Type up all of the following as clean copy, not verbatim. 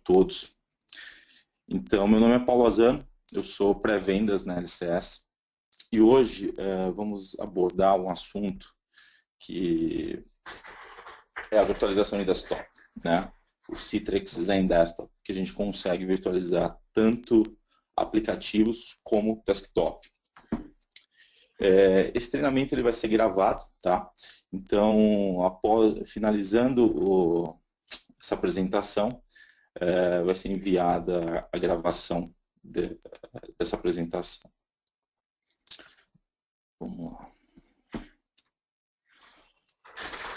todos. Então, meu nome é Paulo Azano, eu sou pré-vendas na LCS e hoje vamos abordar um assunto que é a virtualização de desktop, né? O Citrix Zen Desktop, que a gente consegue virtualizar tanto aplicativos como desktop. Esse treinamento ele vai ser gravado, tá? Então, finalizando essa apresentação, vai ser enviada a gravação dessa apresentação. Vamos lá.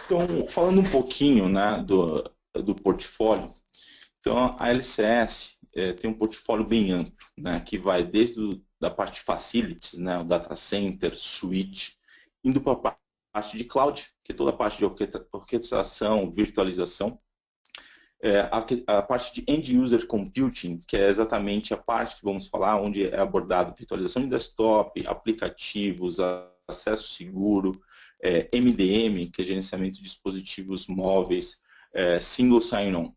Então, falando um pouquinho, né, do portfólio, então a LCS tem um portfólio bem amplo, né, que vai desde da parte facilities, né, o data center, switch, indo para a parte de cloud, que é toda a parte de orquestração, virtualização, a parte de end-user computing, que é exatamente a parte que vamos falar, onde é abordado virtualização de desktop, aplicativos, acesso seguro, MDM, que é gerenciamento de dispositivos móveis, single sign-on,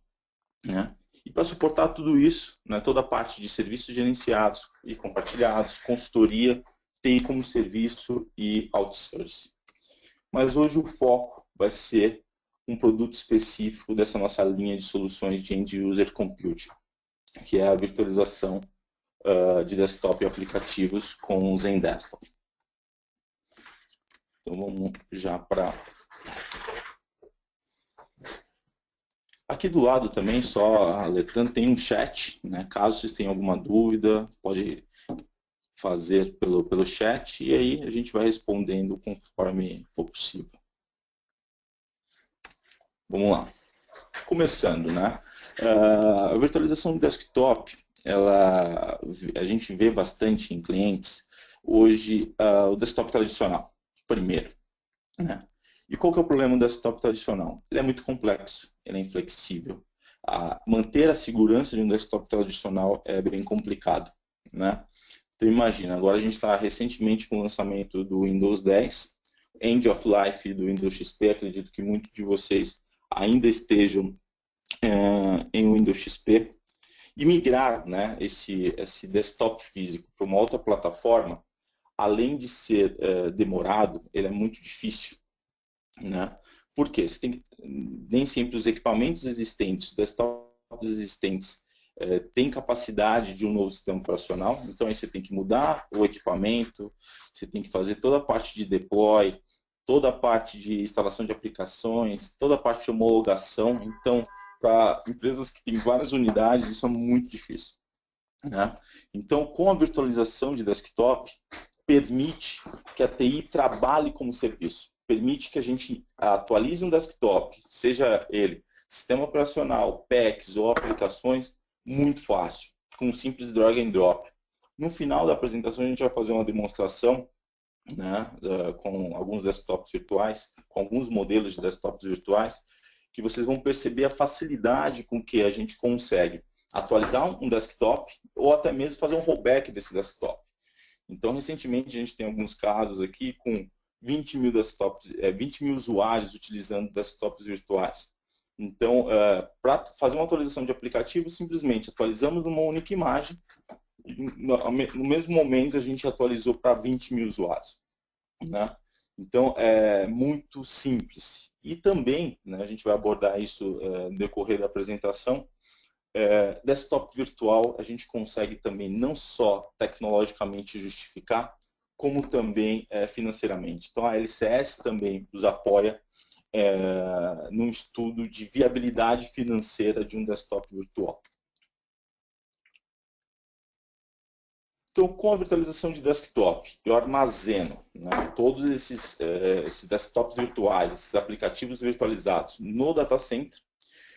né? E para suportar tudo isso, né, toda a parte de serviços gerenciados e compartilhados, consultoria, TI como serviço e outsourcing. Mas hoje o foco vai ser um produto específico dessa nossa linha de soluções de End-User Computing, que é a virtualização de desktop e aplicativos com o Zen Desktop. Então vamos já para... Aqui do lado também, só alertando, tem um chat, né? Caso vocês tenham alguma dúvida, pode fazer pelo chat e aí a gente vai respondendo conforme for possível. Vamos lá. Começando, né? A virtualização do desktop, a gente vê bastante em clientes hoje o desktop tradicional, primeiro, né? E qual que é o problema do desktop tradicional? Ele é muito complexo, ele é inflexível. Manter a segurança de um desktop tradicional é bem complicado, né? Então imagina, agora a gente está recentemente com o lançamento do Windows 10, End of Life do Windows XP, acredito que muitos de vocês ainda estejam em Windows XP, e migrar, né, esse desktop físico para uma outra plataforma, além de ser demorado, ele é muito difícil, né? Por quê? Nem sempre os equipamentos existentes, os desktops existentes, têm capacidade de um novo sistema operacional, então aí você tem que mudar o equipamento, você tem que fazer toda a parte de deploy, toda a parte de instalação de aplicações, toda a parte de homologação. Então, para empresas que têm várias unidades, isso é muito difícil, né? Então, com a virtualização de desktop, permite que a TI trabalhe como serviço, permite que a gente atualize um desktop, seja ele sistema operacional, PECs ou aplicações, muito fácil, com um simples drag and drop. No final da apresentação, a gente vai fazer uma demonstração, né, com alguns desktops virtuais, com alguns modelos de desktops virtuais, que vocês vão perceber a facilidade com que a gente consegue atualizar um desktop ou até mesmo fazer um rollback desse desktop. Então, recentemente, a gente tem alguns casos aqui com 20 mil desktops, 20 mil usuários utilizando desktops virtuais. Então, para fazer uma atualização de aplicativo, simplesmente atualizamos numa única imagem, e no mesmo momento a gente atualizou para 20 mil usuários, né? Então, é muito simples. E também, né, a gente vai abordar isso no decorrer da apresentação, desktop virtual a gente consegue também não só tecnologicamente justificar, como também financeiramente. Então a LCS também nos apoia num estudo de viabilidade financeira de um desktop virtual. Então, com a virtualização de desktop, eu armazeno, né, todos esses desktops virtuais, esses aplicativos virtualizados no data center.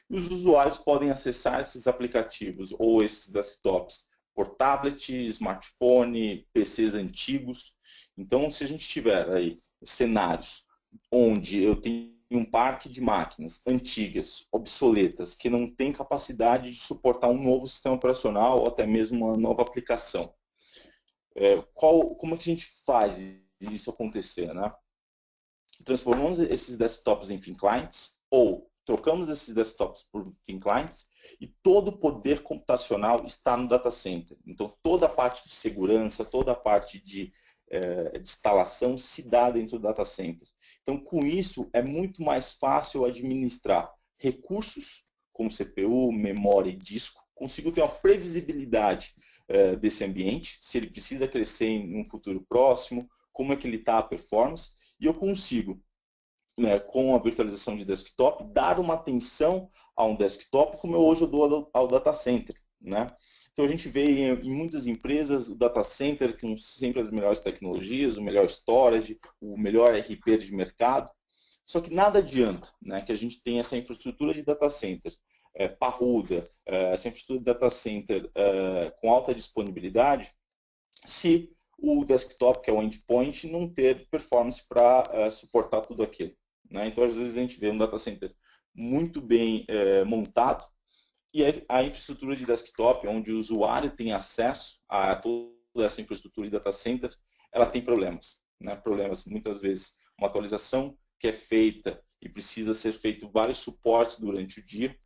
E os usuários podem acessar esses aplicativos ou esses desktops por tablet, smartphone, PCs antigos. Então, se a gente tiver aí cenários onde eu tenho um parque de máquinas antigas, obsoletas, que não tem capacidade de suportar um novo sistema operacional ou até mesmo uma nova aplicação, como é que a gente faz isso acontecer, né? Transformamos esses desktops em thin clients ou trocamos esses desktops por thin clients e todo o poder computacional está no data center. Então, toda a parte de segurança, toda a parte de instalação se dá dentro do data center. Então, com isso, é muito mais fácil administrar recursos, como CPU, memória e disco. Consigo ter uma previsibilidade desse ambiente, se ele precisa crescer em um futuro próximo, como é que ele está a performance, e eu consigo, né, com a virtualização de desktop, dar uma atenção a um desktop como eu hoje dou ao data center, né? Então a gente vê em muitas empresas o data center com sempre as melhores tecnologias, o melhor storage, o melhor RP de mercado. Só que nada adianta, né, que a gente tenha essa infraestrutura de data center parruda, essa infraestrutura de data center com alta disponibilidade, se o desktop, que é o endpoint, não ter performance para suportar tudo aquilo, né? Então, às vezes, a gente vê um data center muito bem montado, e a infraestrutura de desktop, onde o usuário tem acesso a toda essa infraestrutura de data center, ela tem problemas, né? Problemas, muitas vezes, uma atualização que é feita e precisa ser feito vários suportes durante o dia,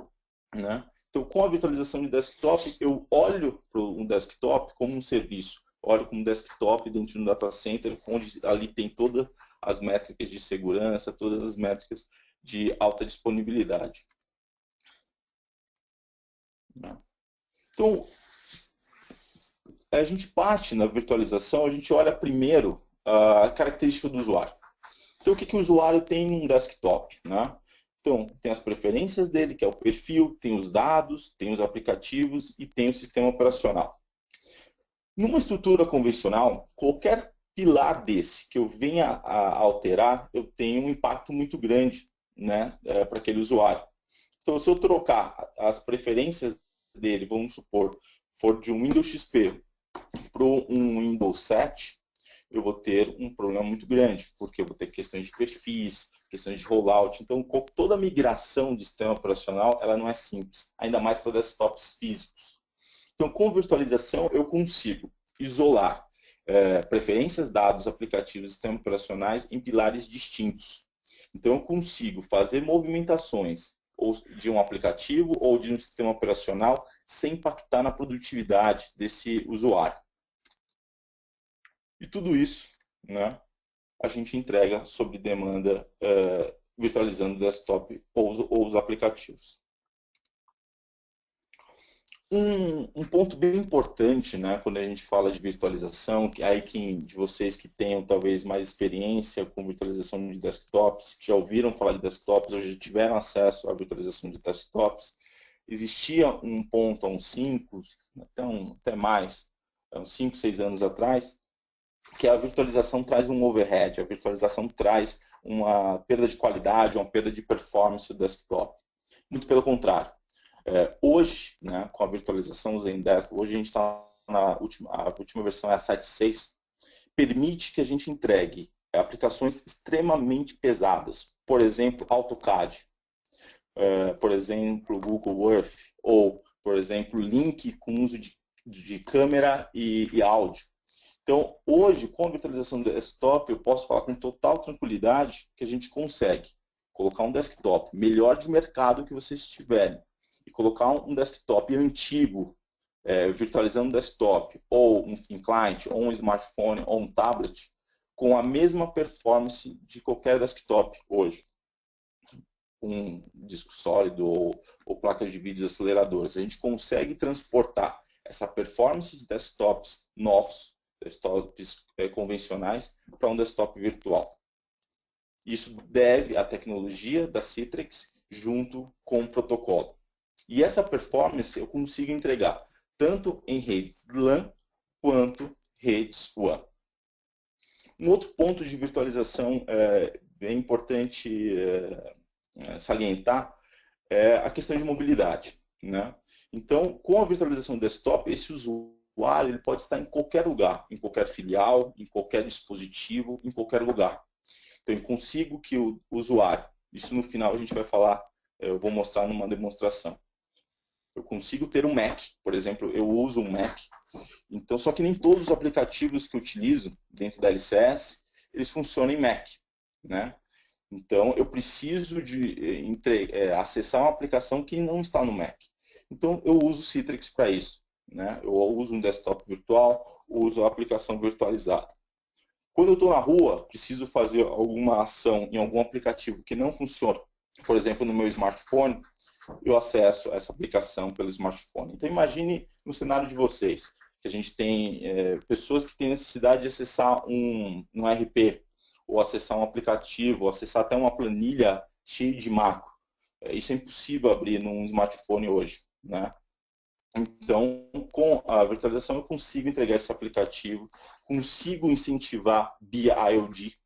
né? Então, com a virtualização de desktop, eu olho para um desktop como um serviço, olho como um desktop dentro do data center, onde ali tem todas as métricas de segurança, todas as métricas de alta disponibilidade. Então, a gente parte na virtualização, a gente olha primeiro a característica do usuário. Então, o que o usuário tem num desktop, né? Então, tem as preferências dele, que é o perfil, tem os dados, tem os aplicativos e tem o sistema operacional. Numa estrutura convencional, qualquer pilar desse que eu venha a alterar, eu tenho um impacto muito grande, né, para aquele usuário. Então, se eu trocar as preferências dele, vamos supor, for de um Windows XP para um Windows 7, eu vou ter um problema muito grande, porque eu vou ter questões de perfis, questões de rollout. Então, toda migração de sistema operacional, ela não é simples, ainda mais para desktops físicos. Então, com virtualização, eu consigo isolar preferências, dados, aplicativos e sistemas operacionais em pilares distintos. Então, eu consigo fazer movimentações ou de um aplicativo ou de um sistema operacional sem impactar na produtividade desse usuário. E tudo isso, né, a gente entrega sob demanda, virtualizando o desktop ou os aplicativos. Um ponto bem importante, né, quando a gente fala de virtualização, que aí quem de vocês que tenham talvez mais experiência com virtualização de desktops, que já ouviram falar de desktops, ou já tiveram acesso à virtualização de desktops, existia um ponto há uns 5, até mais, uns 5, 6 anos atrás, que a virtualização traz um overhead, a virtualização traz uma perda de qualidade, uma perda de performance do desktop. Muito pelo contrário. Hoje, né, com a virtualização Zendesk, hoje a gente está a última versão é a 7.6, permite que a gente entregue aplicações extremamente pesadas, por exemplo, AutoCAD, por exemplo, Google Earth, ou, por exemplo, Link com uso de câmera e áudio. Então, hoje, com a virtualização do desktop, eu posso falar com total tranquilidade que a gente consegue colocar um desktop melhor de mercado que vocês tiverem e colocar um desktop antigo, virtualizando um desktop, ou um thin client, ou um smartphone, ou um tablet, com a mesma performance de qualquer desktop hoje. Um disco sólido ou placas de vídeo aceleradoras. A gente consegue transportar essa performance de desktops novos, desktops convencionais, para um desktop virtual. Isso deve à tecnologia da Citrix junto com o protocolo. E essa performance eu consigo entregar tanto em redes LAN quanto redes WAN. Um outro ponto de virtualização bem importante salientar é a questão de mobilidade, né? Então, com a virtualização do desktop, esse usuário ele pode estar em qualquer lugar, em qualquer filial, em qualquer dispositivo, em qualquer lugar. Então, eu consigo que o usuário, isso no final a gente vai falar, eu vou mostrar numa demonstração. Eu consigo ter um Mac, por exemplo, eu uso um Mac, então só que nem todos os aplicativos que eu utilizo dentro da LCS, eles funcionam em Mac, né? Então, eu preciso de acessar uma aplicação que não está no Mac. Então, eu uso o Citrix para isso, né? Eu uso um desktop virtual, uso a aplicação virtualizada. Quando eu estou na rua, preciso fazer alguma ação em algum aplicativo que não funciona, por exemplo, no meu smartphone, eu acesso essa aplicação pelo smartphone. Então, imagine no cenário de vocês, que a gente tem pessoas que têm necessidade de acessar um RP, ou acessar um aplicativo, ou acessar até uma planilha cheia de macro. Isso é impossível abrir num smartphone hoje, né? Então, com a virtualização, eu consigo entregar esse aplicativo, consigo incentivar BIOD,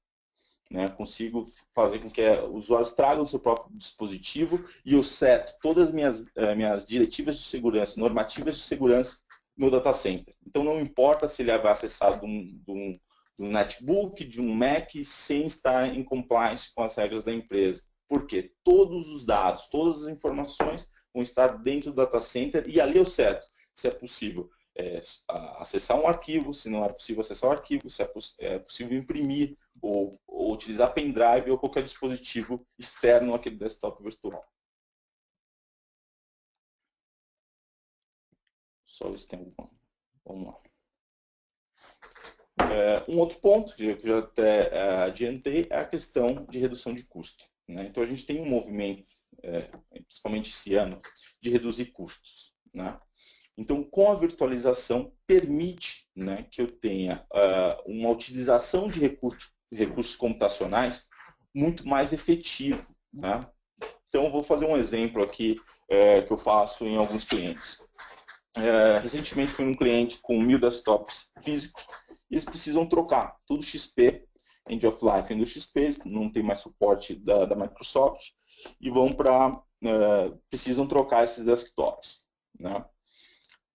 né? Consigo fazer com que os usuários tragam o seu próprio dispositivo e eu seto todas as minhas diretivas de segurança, normativas de segurança no data center. Então, não importa se ele vai acessar de um netbook, de um Mac, sem estar em compliance com as regras da empresa. Porque todos os dados, todas as informações vão estar dentro do data center e ali eu seto se é possível acessar um arquivo, se não é possível acessar o arquivo, se é possível imprimir ou utilizar pendrive ou qualquer dispositivo externo àquele desktop virtual. Só ver se tem alguma. Vamos lá. Um outro ponto, que eu já até adiantei, é a questão de redução de custo, né? Então, a gente tem um movimento, principalmente esse ano, de reduzir custos, né? Então, com a virtualização, permite, né, que eu tenha uma utilização de recursos computacionais muito mais efetivo, né? Então, eu vou fazer um exemplo aqui que eu faço em alguns clientes. Recentemente, fui num cliente com 1000 desktops físicos e eles precisam trocar tudo XP, End of Life Windows XP, não tem mais suporte da Microsoft e precisam trocar esses desktops, né?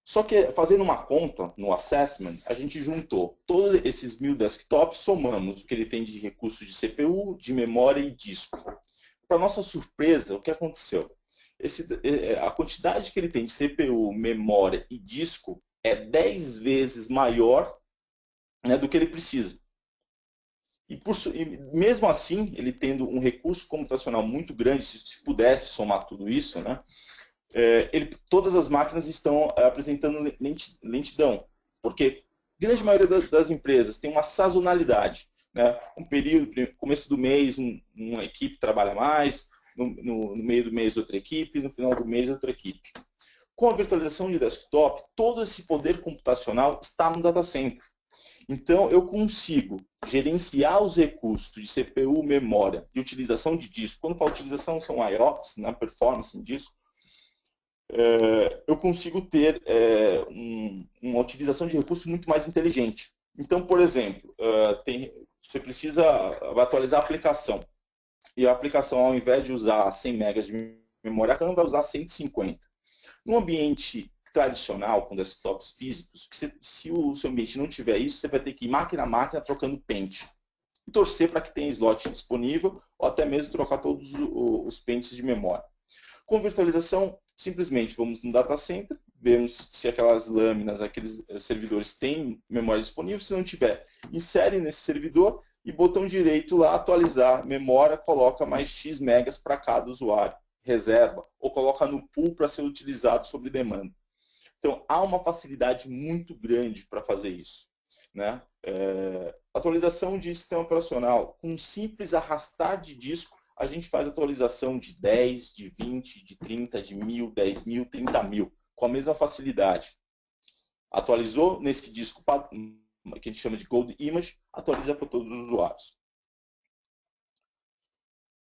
Só que fazendo uma conta no assessment, a gente juntou todos esses 1000 desktops, somamos o que ele tem de recursos de CPU, de memória e disco. Para nossa surpresa, o que aconteceu? A quantidade que ele tem de CPU, memória e disco é 10 vezes maior, né, do que ele precisa. E mesmo assim, ele tendo um recurso computacional muito grande, se pudesse somar tudo isso, né, todas as máquinas estão apresentando lentidão, porque a grande maioria das empresas tem uma sazonalidade, né? Um período, começo do mês, uma equipe trabalha mais, no meio do mês outra equipe, no final do mês outra equipe. Com a virtualização de desktop, todo esse poder computacional está no data center. Então, eu consigo gerenciar os recursos de CPU, memória e utilização de disco. Quando eu falo utilização, são IOPS, na performance em disco. Eu consigo ter uma utilização de recursos muito mais inteligente. Então, por exemplo, você precisa atualizar a aplicação. E a aplicação, ao invés de usar 100 MB de memória RAM, vai usar 150. No ambiente tradicional, com desktops físicos, se o seu ambiente não tiver isso, você vai ter que ir máquina a máquina trocando pente. E torcer para que tenha slot disponível, ou até mesmo trocar todos os pentes de memória. Com virtualização, simplesmente vamos no data center, vemos se aquelas lâminas, aqueles servidores têm memória disponível. Se não tiver, insere nesse servidor e botão direito lá, atualizar memória, coloca mais X megas para cada usuário, reserva, ou coloca no pool para ser utilizado sob demanda. Então, há uma facilidade muito grande para fazer isso, né? Atualização de sistema operacional, com um simples arrastar de disco, a gente faz atualização de 10, de 20, de 30, de 1000, 10.000, 30.000, com a mesma facilidade. Atualizou nesse disco que a gente chama de Gold Image, atualiza para todos os usuários.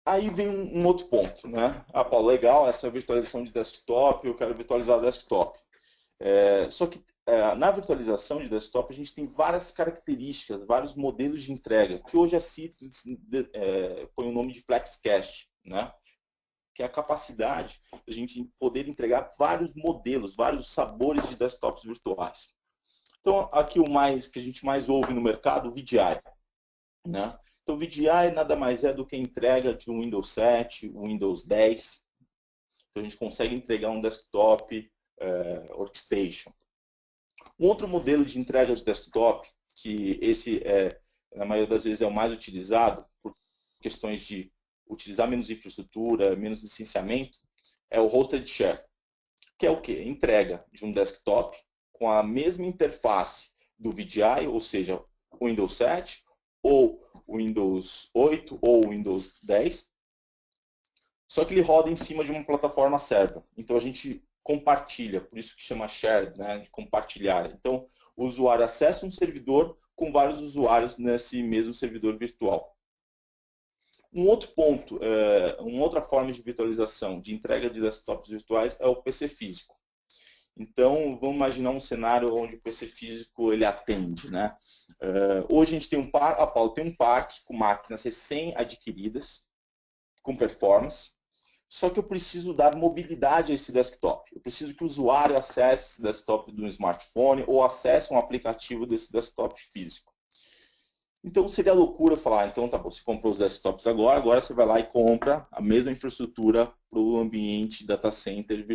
Aí vem um outro ponto, né? Paulo, legal, essa virtualização de desktop, eu quero virtualizar o desktop. Só que na virtualização de desktop a gente tem várias características, vários modelos de entrega, que hoje a Citrix põe o nome de FlexCache, né? Que é a capacidade de a gente poder entregar vários modelos, vários sabores de desktops virtuais. Então, aqui o que a gente mais ouve no mercado, o VDI, né? Então, o VDI nada mais é do que a entrega de um Windows 7, um Windows 10. Então, a gente consegue entregar um desktop workstation. Um outro modelo de entrega de desktop, que esse na maioria das vezes é o mais utilizado por questões de utilizar menos infraestrutura, menos licenciamento, é o Hosted Share, que é o quê? Entrega de um desktop com a mesma interface do VDI, ou seja, o Windows 7, ou o Windows 8, ou o Windows 10, só que ele roda em cima de uma plataforma server. Então a gente compartilha, por isso que chama share, né, de compartilhar. Então o usuário acessa um servidor com vários usuários nesse mesmo servidor virtual. Um outro ponto, uma outra forma de virtualização, de entrega de desktops virtuais é o PC físico. Então, vamos imaginar um cenário onde o PC físico ele atende, né? Hoje a gente tem Paulo, tem um parque com máquinas recém adquiridas, com performance, só que eu preciso dar mobilidade a esse desktop. Eu preciso que o usuário acesse esse desktop do smartphone ou acesse um aplicativo desse desktop físico. Então seria loucura falar, então tá bom, você comprou os desktops agora você vai lá e compra a mesma infraestrutura para o ambiente data center,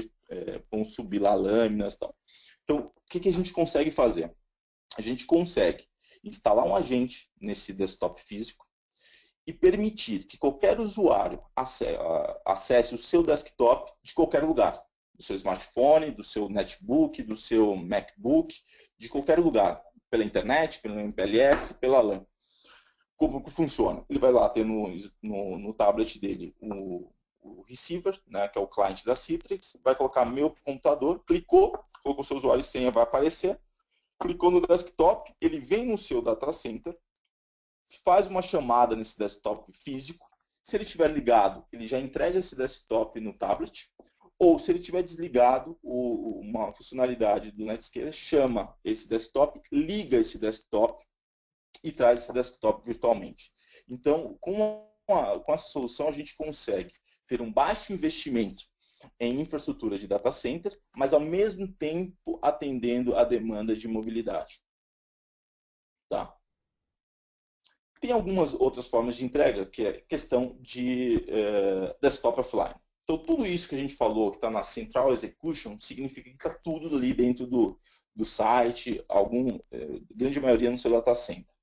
vão subir lá lâminas e tal. Então, o que a gente consegue fazer? A gente consegue instalar um agente nesse desktop físico e permitir que qualquer usuário acesse o seu desktop de qualquer lugar. Do seu smartphone, do seu netbook, do seu MacBook, de qualquer lugar. Pela internet, pelo MPLS, pela LAN. Como que funciona? Ele vai lá ter no tablet dele o receiver, né, que é o cliente da Citrix, vai colocar meu computador, colocou seu usuário e senha, vai aparecer, clicou no desktop, ele vem no seu data center, faz uma chamada nesse desktop físico, se ele estiver ligado, ele já entrega esse desktop no tablet, ou se ele estiver desligado, uma funcionalidade do Netscaler chama esse desktop, liga esse desktop e traz esse desktop virtualmente. Então, com essa solução, a gente consegue ter um baixo investimento em infraestrutura de data center, mas ao mesmo tempo atendendo a demanda de mobilidade. Tá? Tem algumas outras formas de entrega, que é questão de desktop offline. Então, tudo isso que a gente falou, que está na Central Execution, significa que está tudo ali dentro do site, grande maioria no seu data center.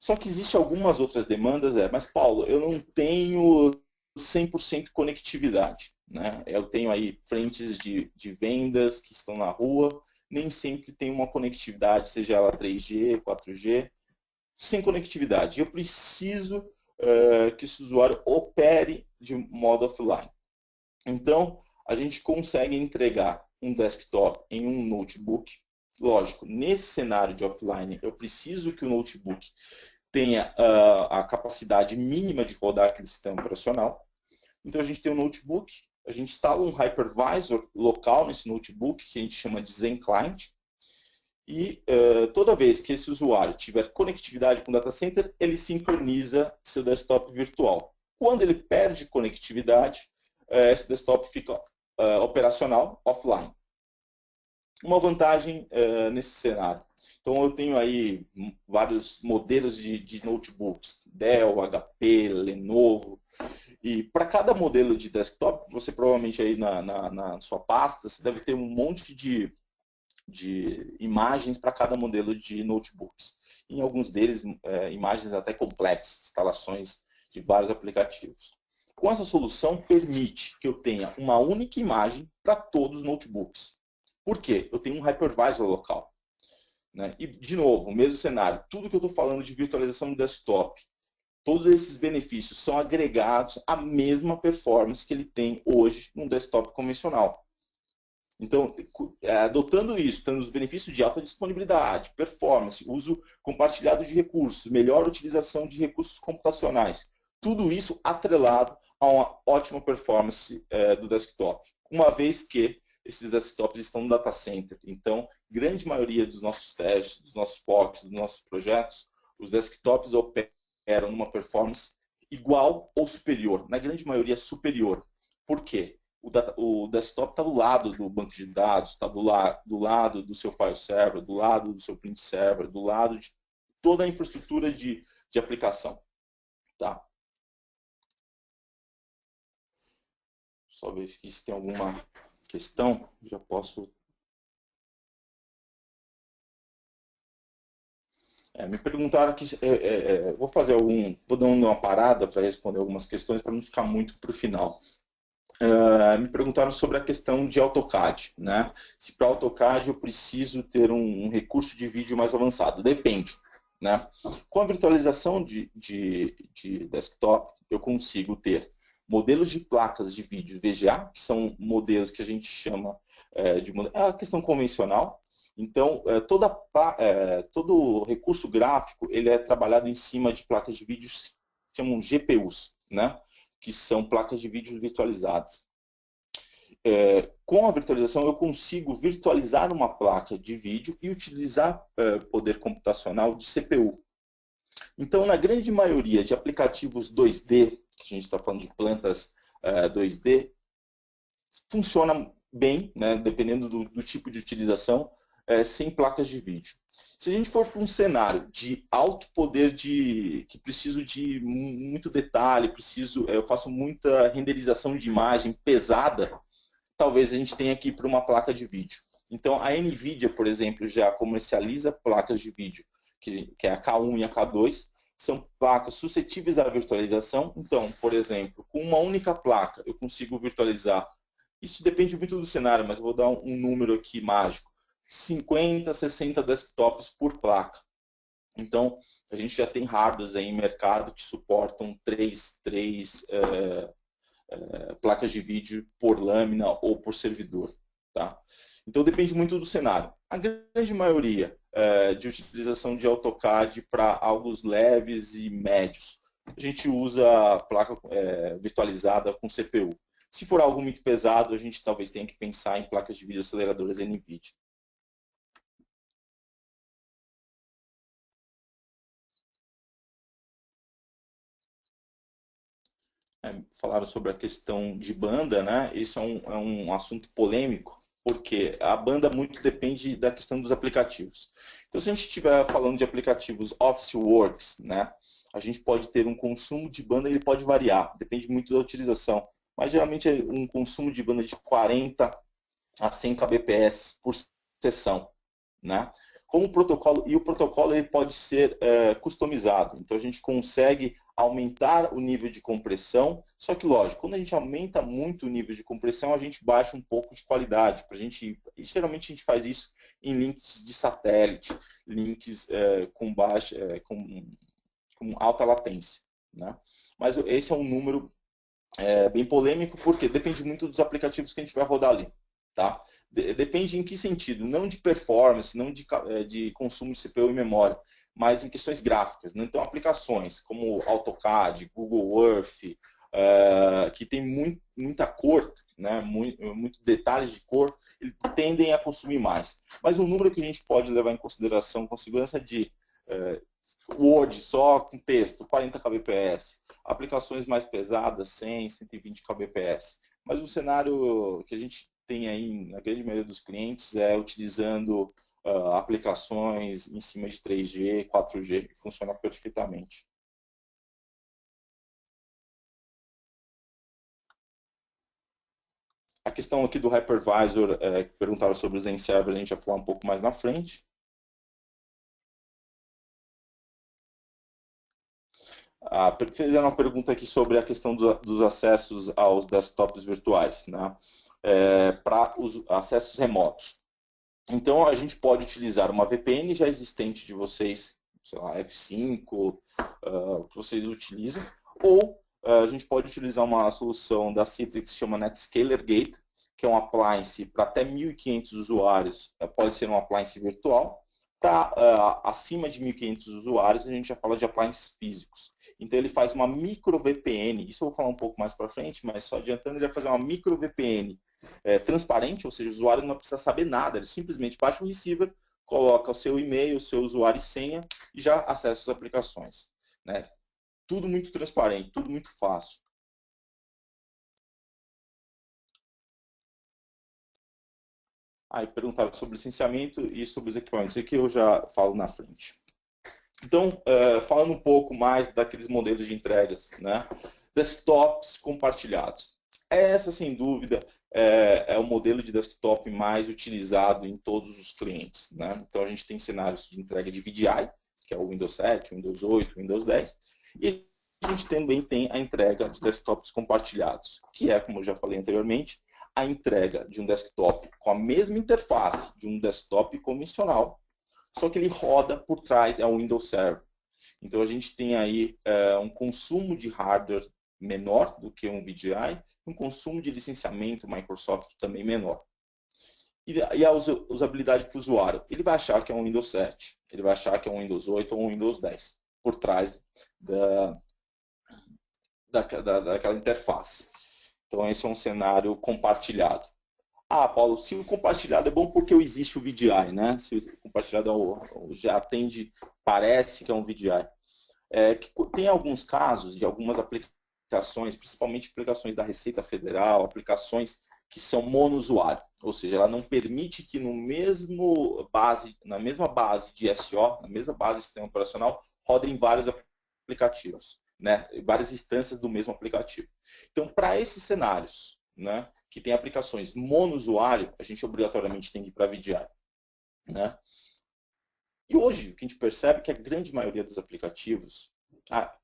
Só que existe algumas outras demandas, mas Paulo, eu não tenho 100% conectividade. Né? Eu tenho aí frentes de vendas que estão na rua, nem sempre tem uma conectividade, seja ela 3G, 4G, sem conectividade. Eu preciso que esse usuário opere de modo offline. Então, a gente consegue entregar um desktop em um notebook. Lógico, nesse cenário de offline, eu preciso que o notebook tenha a capacidade mínima de rodar aquele sistema operacional. Então, a gente tem um notebook, a gente instala um hypervisor local nesse notebook, que a gente chama de Zen Client, e toda vez que esse usuário tiver conectividade com o data center, ele sincroniza seu desktop virtual. Quando ele perde conectividade, esse desktop fica operacional offline. Uma vantagem nesse cenário. Então, eu tenho aí vários modelos de notebooks, Dell, HP, Lenovo, e para cada modelo de desktop, você provavelmente aí na sua pasta, você deve ter um monte de imagens para cada modelo de notebooks. Em alguns deles, imagens até complexas, instalações de vários aplicativos. Com essa solução, permite que eu tenha uma única imagem para todos os notebooks. Por quê? Eu tenho um hypervisor local. Né? E, de novo, o mesmo cenário. Tudo que eu estou falando de virtualização do desktop, todos esses benefícios são agregados à mesma performance que ele tem hoje no desktop convencional. Então, adotando isso, tendo os benefícios de alta disponibilidade, performance, uso compartilhado de recursos, melhor utilização de recursos computacionais, tudo isso atrelado a uma ótima performance do desktop, uma vez que esses desktops estão no data center. Então, grande maioria dos nossos testes, dos nossos POCs, dos nossos projetos, os desktops operam numa performance igual ou superior, na grande maioria superior. Por quê? O desktop está do lado do banco de dados, está do lado do seu file server, do lado do seu print server, do lado de toda a infraestrutura de aplicação. Tá? Só ver se tem alguma questão, já posso. Me perguntaram aqui, vou dando uma parada para responder algumas questões para não ficar muito para o final. Me perguntaram sobre a questão de AutoCAD, né? Se para AutoCAD eu preciso ter um recurso de vídeo mais avançado. Depende, né? Com a virtualização de desktop, eu consigo ter modelos de placas de vídeo VGA, que são modelos que a gente chama a questão convencional. Então, todo recurso gráfico ele é trabalhado em cima de placas de vídeo que chamam GPUs, né? Que são placas de vídeo virtualizadas. Com a virtualização, eu consigo virtualizar uma placa de vídeo e utilizar poder computacional de CPU. Então, na grande maioria de aplicativos 2D, que a gente está falando de plantas 2D, funciona bem, né, dependendo do tipo de utilização, sem placas de vídeo. Se a gente for para um cenário de alto poder que preciso de muito detalhe, eu faço muita renderização de imagem pesada, talvez a gente tenha que ir para uma placa de vídeo. Então, a NVIDIA, por exemplo, já comercializa placas de vídeo, que é a K1 e a K2, são placas suscetíveis à virtualização. Então, por exemplo, com uma única placa, eu consigo virtualizar. Isso depende muito do cenário, mas eu vou dar um número aqui mágico. 50, 60 desktops por placa. Então, a gente já tem hardwares aí em mercado que suportam três placas de vídeo por lâmina ou por servidor. Tá? Então depende muito do cenário. A grande maioria de utilização de AutoCAD para algo leves e médios, a gente usa a placa virtualizada com CPU. Se for algo muito pesado, a gente talvez tenha que pensar em placas de vídeo aceleradoras NVIDIA. Falaram sobre a questão de banda, né? Isso é um assunto polêmico, porque a banda muito depende da questão dos aplicativos. Então, se a gente estiver falando de aplicativos Officeworks, né? A gente pode ter um consumo de banda, ele pode variar, depende muito da utilização. Mas geralmente é um consumo de banda de 40 a 100 kbps por sessão, né? Como o protocolo ele pode ser customizado. Então a gente consegue aumentar o nível de compressão, só que lógico, quando a gente aumenta muito o nível de compressão, a gente baixa um pouco de qualidade. E geralmente a gente faz isso em links de satélite, links com alta latência, né? Mas esse é um número bem polêmico, porque depende muito dos aplicativos que a gente vai rodar ali. Tá? Depende em que sentido? Não de performance, não de consumo de CPU e memória, mas em questões gráficas. Né? Então, aplicações como AutoCAD, Google Earth, que tem muita cor, né? muito detalhes de cor, tendem a consumir mais. Mas um número que a gente pode levar em consideração com segurança de Word só com texto, 40 kbps. Aplicações mais pesadas, 100, 120 kbps. Mas o cenário que a gente tem aí, na grande maioria dos clientes, é utilizando aplicações em cima de 3G, 4G, que funciona perfeitamente. A questão aqui do hypervisor, que perguntaram sobre o Zen Server, a gente vai falar um pouco mais na frente. Fizeram uma pergunta aqui sobre a questão dos acessos aos desktops virtuais, né? Para os acessos remotos. Então, a gente pode utilizar uma VPN já existente de vocês, sei lá, F5, que vocês utilizam, ou a gente pode utilizar uma solução da Citrix que chama NetScaler Gate, que é um appliance para até 1.500 usuários, pode ser um appliance virtual. Para acima de 1.500 usuários, a gente já fala de appliances físicos. Então, ele faz uma micro VPN, isso eu vou falar um pouco mais para frente, mas só adiantando, ele vai fazer uma micro VPN transparente, ou seja, o usuário não precisa saber nada, ele simplesmente baixa o receiver, coloca o seu e-mail, o seu usuário e senha e já acessa as aplicações. Né? Tudo muito transparente, tudo muito fácil. Aí perguntaram sobre licenciamento e sobre os equipamentos, isso aqui eu já falo na frente. Então, falando um pouco mais daqueles modelos de entregas, né? Desktops compartilhados. Essa, sem dúvida, é o modelo de desktop mais utilizado em todos os clientes. Né? Então, a gente tem cenários de entrega de VDI, que é o Windows 7, o Windows 8, o Windows 10. E a gente também tem a entrega de desktops compartilhados, que é, como eu já falei anteriormente, a entrega de um desktop com a mesma interface de um desktop convencional, só que ele roda por trás, é o Windows Server. Então a gente tem aí um consumo de hardware menor do que um VDI, um consumo de licenciamento Microsoft também menor. E a usabilidade para o usuário? Ele vai achar que é um Windows 7, ele vai achar que é um Windows 8 ou um Windows 10, por trás daquela interface. Então esse é um cenário compartilhado. Ah, Paulo, se o compartilhado é bom porque existe o VDI, né? Se o compartilhado já atende, parece que é um VDI. Tem alguns casos de algumas aplicações, principalmente aplicações da Receita Federal, aplicações que são monousuário, ou seja, ela não permite que na mesma base de SO, na mesma base de sistema operacional, rodem vários aplicativos, né? Várias instâncias do mesmo aplicativo. Então, para esses cenários, né, que tem aplicações monousuário, a gente obrigatoriamente tem que ir para VDI, né? E hoje, o que a gente percebe é que a grande maioria dos aplicativos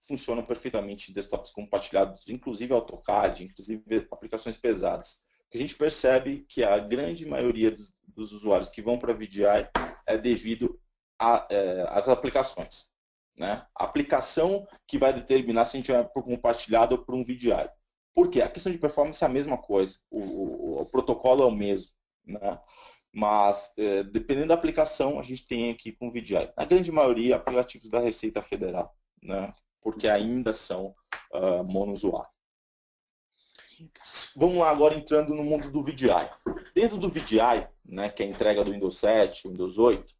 funcionam perfeitamente em desktops compartilhados, inclusive AutoCAD, inclusive aplicações pesadas. O que a gente percebe que a grande maioria dos usuários que vão para VDI é devido às aplicações, né? A aplicação que vai determinar se a gente vai para um compartilhado ou para um VDI. Por quê? A questão de performance é a mesma coisa, o protocolo é o mesmo, né? Mas, dependendo da aplicação, a gente tem aqui com o VDI. Na grande maioria, aplicativos da Receita Federal, né? Porque ainda são monousuário. Vamos lá agora entrando no mundo do VDI. Dentro do VDI, né, que é a entrega do Windows 7, Windows 8,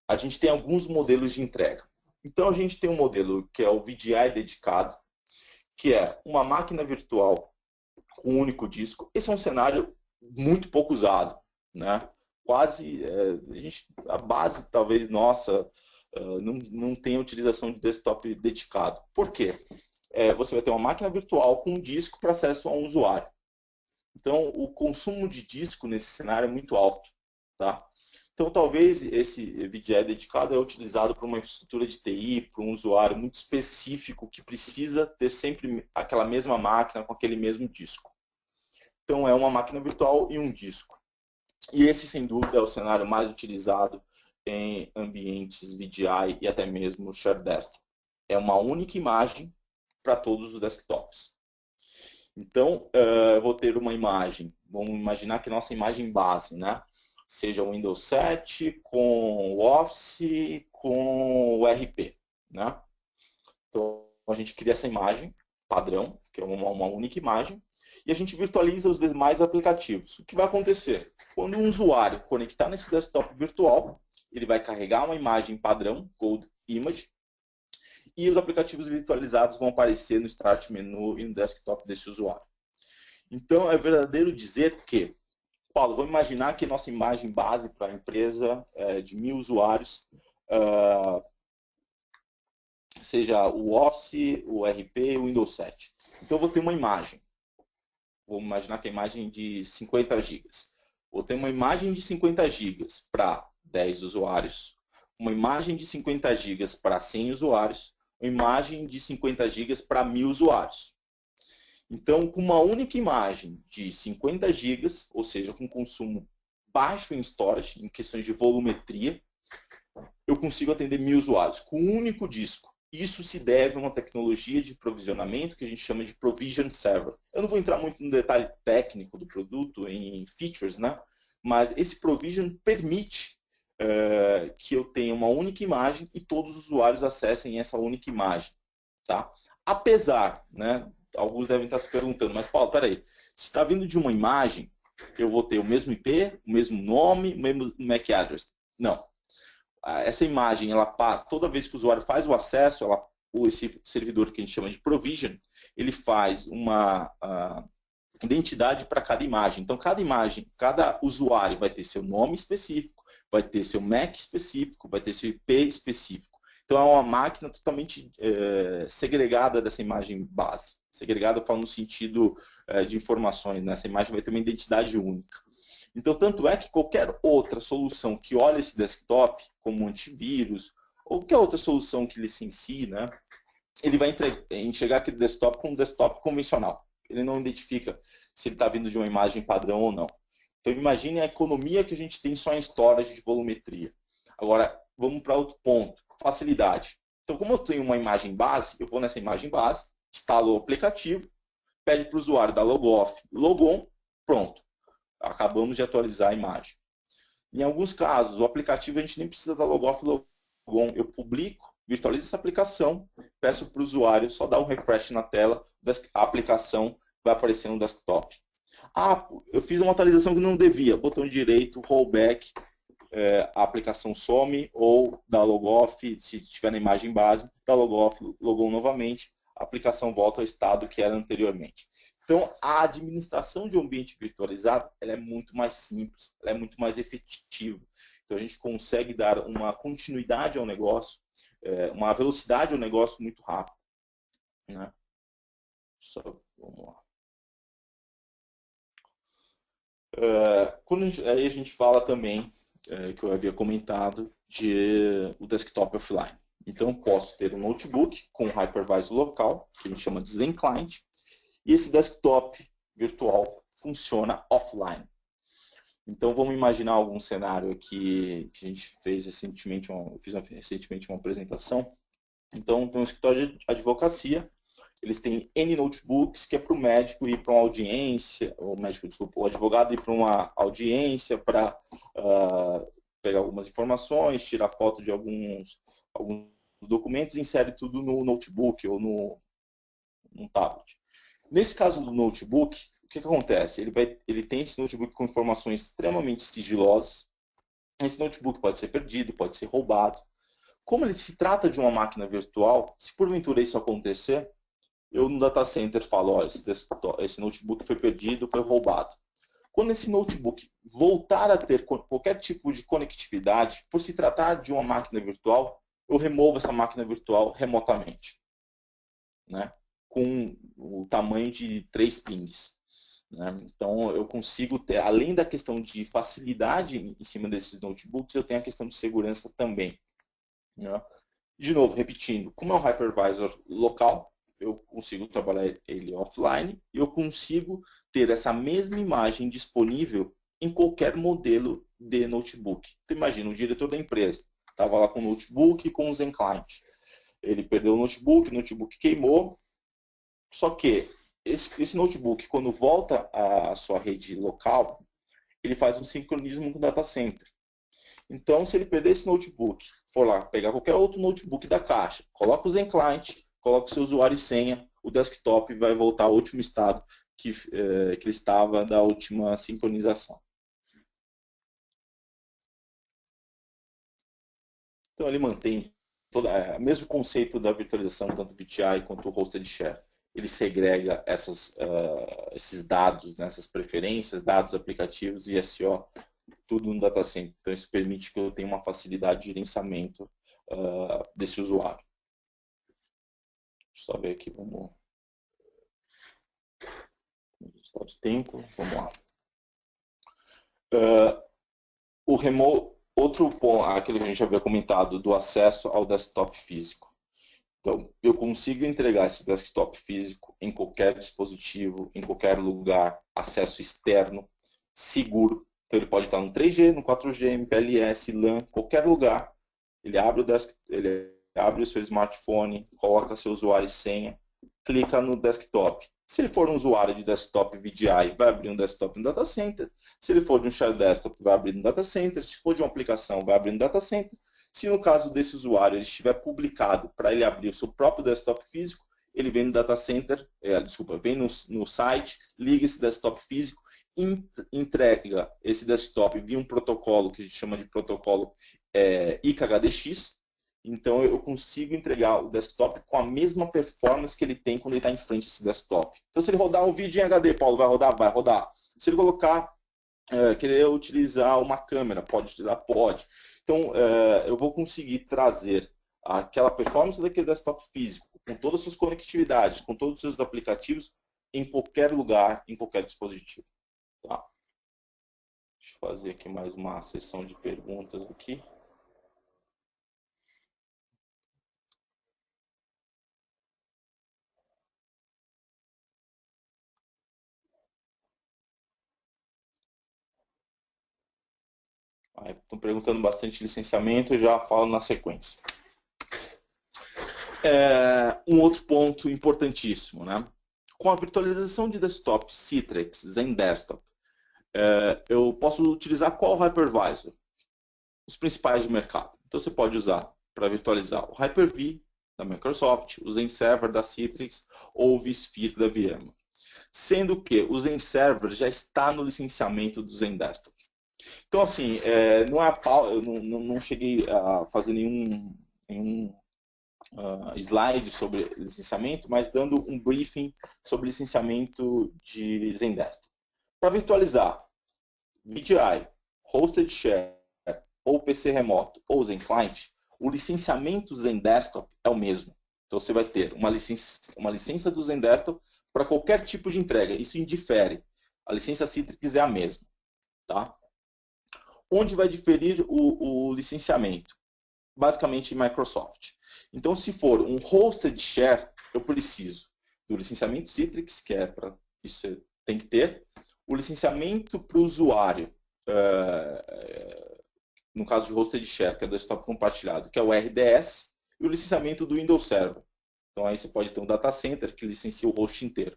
a gente tem alguns modelos de entrega. Então, a gente tem um modelo que é o VDI dedicado, que é uma máquina virtual com um único disco. Esse é um cenário muito pouco usado, né? Quase, a base talvez nossa não tem utilização de desktop dedicado. Por quê? Você vai ter uma máquina virtual com um disco para acesso a um usuário. Então, o consumo de disco nesse cenário é muito alto, tá? Então, talvez esse VDI dedicado é utilizado para uma infraestrutura de TI, para um usuário muito específico que precisa ter sempre aquela mesma máquina com aquele mesmo disco. Então, é uma máquina virtual e um disco. E esse, sem dúvida, é o cenário mais utilizado em ambientes VDI e até mesmo Shared Desktop. É uma única imagem para todos os desktops. Então, eu vou ter uma imagem, vamos imaginar que nossa imagem base, né, seja o Windows 7 com o Office, com o RP. Né? Então, a gente cria essa imagem padrão, que é uma única imagem, e a gente virtualiza os demais aplicativos. O que vai acontecer? Quando um usuário conectar nesse desktop virtual, ele vai carregar uma imagem padrão, Cold Image, e os aplicativos virtualizados vão aparecer no Start Menu e no desktop desse usuário. Então, é verdadeiro dizer que, Paulo, vamos imaginar que nossa imagem base para a empresa de 1000 usuários seja o Office, o RP e o Windows 7. Então, eu vou ter uma imagem. Vamos imaginar que a imagem de 50 GB. Vou ter uma imagem de 50 GB para 10 usuários, uma imagem de 50 GB para 100 usuários, uma imagem de 50 GB para 1000 usuários. Então, com uma única imagem de 50 GB, ou seja, com consumo baixo em storage, em questões de volumetria, eu consigo atender 1000 usuários com um único disco. Isso se deve a uma tecnologia de provisionamento que a gente chama de Provision Server. Eu não vou entrar muito no detalhe técnico do produto, em features, né? Mas esse Provision permite que eu tenha uma única imagem e todos os usuários acessem essa única imagem. Tá? Apesar, né, alguns devem estar se perguntando, mas Paulo, peraí, se está vindo de uma imagem, eu vou ter o mesmo IP, o mesmo nome, o mesmo MAC address. Não. Essa imagem, toda vez que o usuário faz o acesso, esse servidor que a gente chama de provision, ele faz uma identidade para cada imagem. Então, cada usuário vai ter seu nome específico, vai ter seu MAC específico, vai ter seu IP específico. Então, é uma máquina totalmente segregada dessa imagem base. Segregada, falando no sentido de informações. Né? Essa imagem vai ter uma identidade única. Então, tanto é que qualquer outra solução que olhe esse desktop, como um antivírus, ou qualquer outra solução que licencie, né, ele vai enxergar aquele desktop como um desktop convencional. Ele não identifica se ele está vindo de uma imagem padrão ou não. Então, imagine a economia que a gente tem só em storage de volumetria. Agora, vamos para outro ponto, facilidade. Então, como eu tenho uma imagem base, eu vou nessa imagem base, instalo o aplicativo, pede para o usuário dar logoff, logon, pronto. Acabamos de atualizar a imagem. Em alguns casos, o aplicativo a gente nem precisa dar logoff, logon. Eu publico, virtualizo essa aplicação, peço para o usuário só dar um refresh na tela, a aplicação vai aparecer no desktop. Ah, eu fiz uma atualização que não devia. Botão direito, rollback, a aplicação some ou dá logoff, se estiver na imagem base, dá logoff, logon novamente, a aplicação volta ao estado que era anteriormente. Então, a administração de um ambiente virtualizado ela é muito mais simples, ela é muito mais efetiva. Então, a gente consegue dar uma continuidade ao negócio, uma velocidade ao negócio muito rápida. Né? Vamos lá. Aí a gente fala também, que eu havia comentado, de o desktop offline. Então, eu posso ter um notebook com um hypervisor local, que a gente chama de Zen Client, e esse desktop virtual funciona offline. Então, vamos imaginar algum cenário aqui que a gente fez recentemente, eu fiz recentemente uma apresentação. Então, tem um escritório de advocacia, eles têm N notebooks, que é para o médico ir para uma audiência, o advogado ir para uma audiência para pegar algumas informações, tirar foto de alguns documentos e insere tudo no notebook ou no tablet. Nesse caso do notebook, o que acontece? Ele tem esse notebook com informações extremamente sigilosas. Esse notebook pode ser perdido, pode ser roubado. Como ele se trata de uma máquina virtual, se porventura isso acontecer, eu no data center falo, ó, esse notebook foi perdido, foi roubado. Quando esse notebook voltar a ter qualquer tipo de conectividade, por se tratar de uma máquina virtual, eu removo essa máquina virtual remotamente, né? Com o tamanho de 3 pins. Né? Então, eu consigo ter, além da questão de facilidade em cima desses notebooks, eu tenho a questão de segurança também. Né? De novo, repetindo, como é um hypervisor local, eu consigo trabalhar ele offline e eu consigo ter essa mesma imagem disponível em qualquer modelo de notebook. Então, imagina, o diretor da empresa estava lá com o notebook e com o Zen Client. Ele perdeu o notebook queimou, só que esse notebook, quando volta à sua rede local, ele faz um sincronismo com o data center. Então, se ele perder esse notebook, for lá, pegar qualquer outro notebook da caixa, coloca o Zen Client, coloca o seu usuário e senha, o desktop vai voltar ao último estado que ele estava da última sincronização. Então, ele mantém o mesmo conceito da virtualização, tanto VTI quanto o Hosted Share. Ele segrega esses dados, né, essas preferências, dados aplicativos e SO, tudo no data center. Então, isso permite que eu tenha uma facilidade de gerenciamento desse usuário. Deixa eu só ver aqui, vamos de tempo, vamos lá. O remote, outro ponto, aquele que a gente havia comentado, do acesso ao desktop físico. Então, eu consigo entregar esse desktop físico em qualquer dispositivo, em qualquer lugar, acesso externo, seguro. Então, ele pode estar no 3G, no 4G, MPLS, LAN, qualquer lugar. Ele abre o seu smartphone, coloca seu usuário e senha, clica no desktop. Se ele for um usuário de desktop VDI, vai abrir um desktop no data center. Se ele for de um shared desktop, vai abrir no data center. Se for de uma aplicação, vai abrir no data center. Se no caso desse usuário ele estiver publicado para ele abrir o seu próprio desktop físico, ele vem no data center, vem no site, liga esse desktop físico, entrega esse desktop via um protocolo que a gente chama de protocolo IKHDX. Então, eu consigo entregar o desktop com a mesma performance que ele tem quando ele está em frente a esse desktop. Então, se ele rodar um vídeo em HD, Paulo, vai rodar? Vai rodar. Se ele colocar, querer utilizar uma câmera, pode utilizar? Pode. Então, eu vou conseguir trazer aquela performance daquele desktop físico, com todas as suas conectividades, com todos os seus aplicativos, em qualquer lugar, em qualquer dispositivo. Tá? Deixa eu fazer aqui mais uma sessão de perguntas aqui. Estão perguntando bastante licenciamento, eu já falo na sequência. Um outro ponto importantíssimo, né? Com a virtualização de desktop Citrix ZenDesktop, eu posso utilizar qual hypervisor? Os principais do mercado. Então você pode usar para virtualizar o Hyper-V da Microsoft, o ZenServer da Citrix ou o vSphere da VMware. Sendo que o ZenServer já está no licenciamento do ZenDesktop. Então, assim, eu não cheguei a fazer nenhum slide sobre licenciamento, mas dando um briefing sobre licenciamento de ZenDesktop. Para virtualizar VDI, Hosted Share, ou PC remoto, ou ZenClient, o licenciamento ZenDesktop é o mesmo. Então você vai ter uma licença do ZenDesktop para qualquer tipo de entrega. Isso indifere. A licença Citrix é a mesma. Tá? Onde vai diferir o licenciamento? Basicamente em Microsoft. Então, se for um Hosted Share, eu preciso do licenciamento Citrix, que é para isso tem que ter, o licenciamento para o usuário, no caso de Hosted Share, que é o desktop compartilhado, que é o RDS, e o licenciamento do Windows Server. Então, aí você pode ter um data center que licencia o host inteiro.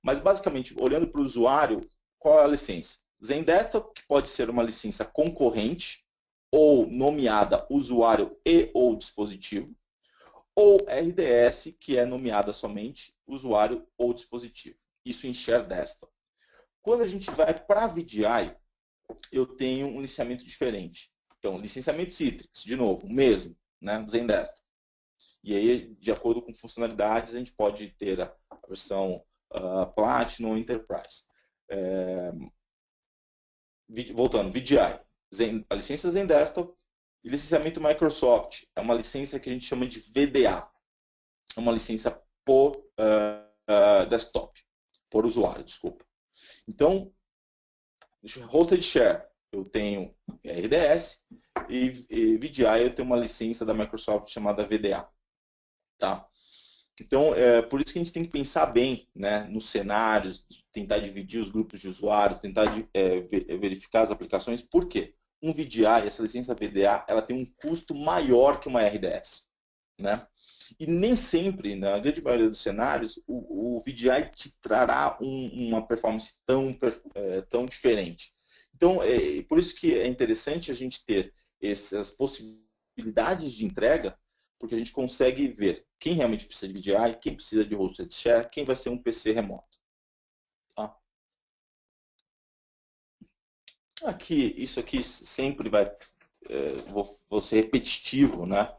Mas, basicamente, olhando para o usuário, qual é a licença? ZenDesktop, que pode ser uma licença concorrente, ou nomeada usuário e ou dispositivo, ou RDS, que é nomeada somente usuário ou dispositivo. Isso em Share Desktop. Quando a gente vai para a VDI, eu tenho um licenciamento diferente. Então, licenciamento Citrix, de novo, o mesmo, né, do ZenDesktop. E aí, de acordo com funcionalidades, a gente pode ter a versão Platinum ou Enterprise. Voltando, VDI, a licença ZenDesktop e licenciamento Microsoft. É uma licença que a gente chama de VDA. É uma licença por desktop, por usuário, desculpa. Então, Hosted Share, eu tenho RDS e VDI eu tenho uma licença da Microsoft chamada VDA. Tá? Então, por isso que a gente tem que pensar bem, né, nos cenários, tentar dividir os grupos de usuários, tentar verificar as aplicações. Por quê? Um VDI, essa licença VDA, ela tem um custo maior que uma RDS. Né? E nem sempre, na grande maioria dos cenários, o VDI te trará uma performance tão diferente. Então, por isso que é interessante a gente ter essas possibilidades de entrega, porque a gente consegue ver quem realmente precisa de VDI, quem precisa de Hosted Share, quem vai ser um PC remoto. Tá? Isso aqui sempre vai vou ser repetitivo, né?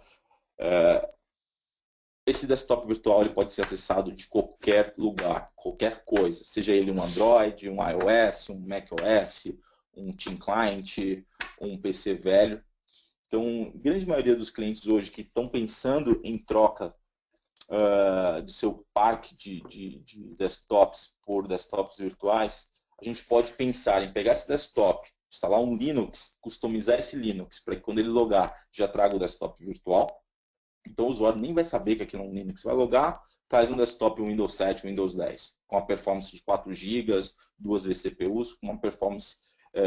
Esse desktop virtual ele pode ser acessado de qualquer lugar, qualquer coisa, seja ele um Android, um iOS, um macOS, um Team Client, um PC velho. Então, a grande maioria dos clientes hoje que estão pensando em troca do seu parque de desktops por desktops virtuais, a gente pode pensar em pegar esse desktop, instalar um Linux, customizar esse Linux para que quando ele logar já traga o desktop virtual. Então o usuário nem vai saber que aquilo é um Linux. Vai logar, traz um desktop Windows 7, Windows 10, com uma performance de 4 GB, 2 vCPUs, com uma performance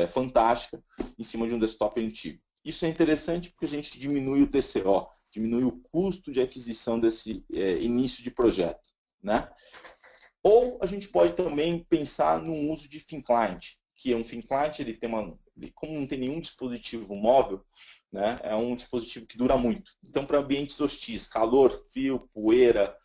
fantástica em cima de um desktop antigo. Isso é interessante porque a gente diminui o TCO, diminui o custo de aquisição desse início de projeto. Né? Ou a gente pode também pensar no uso de thin client, que é um thin client, como não tem nenhum dispositivo móvel, né, é um dispositivo que dura muito. Então, para ambientes hostis, calor, frio, poeira,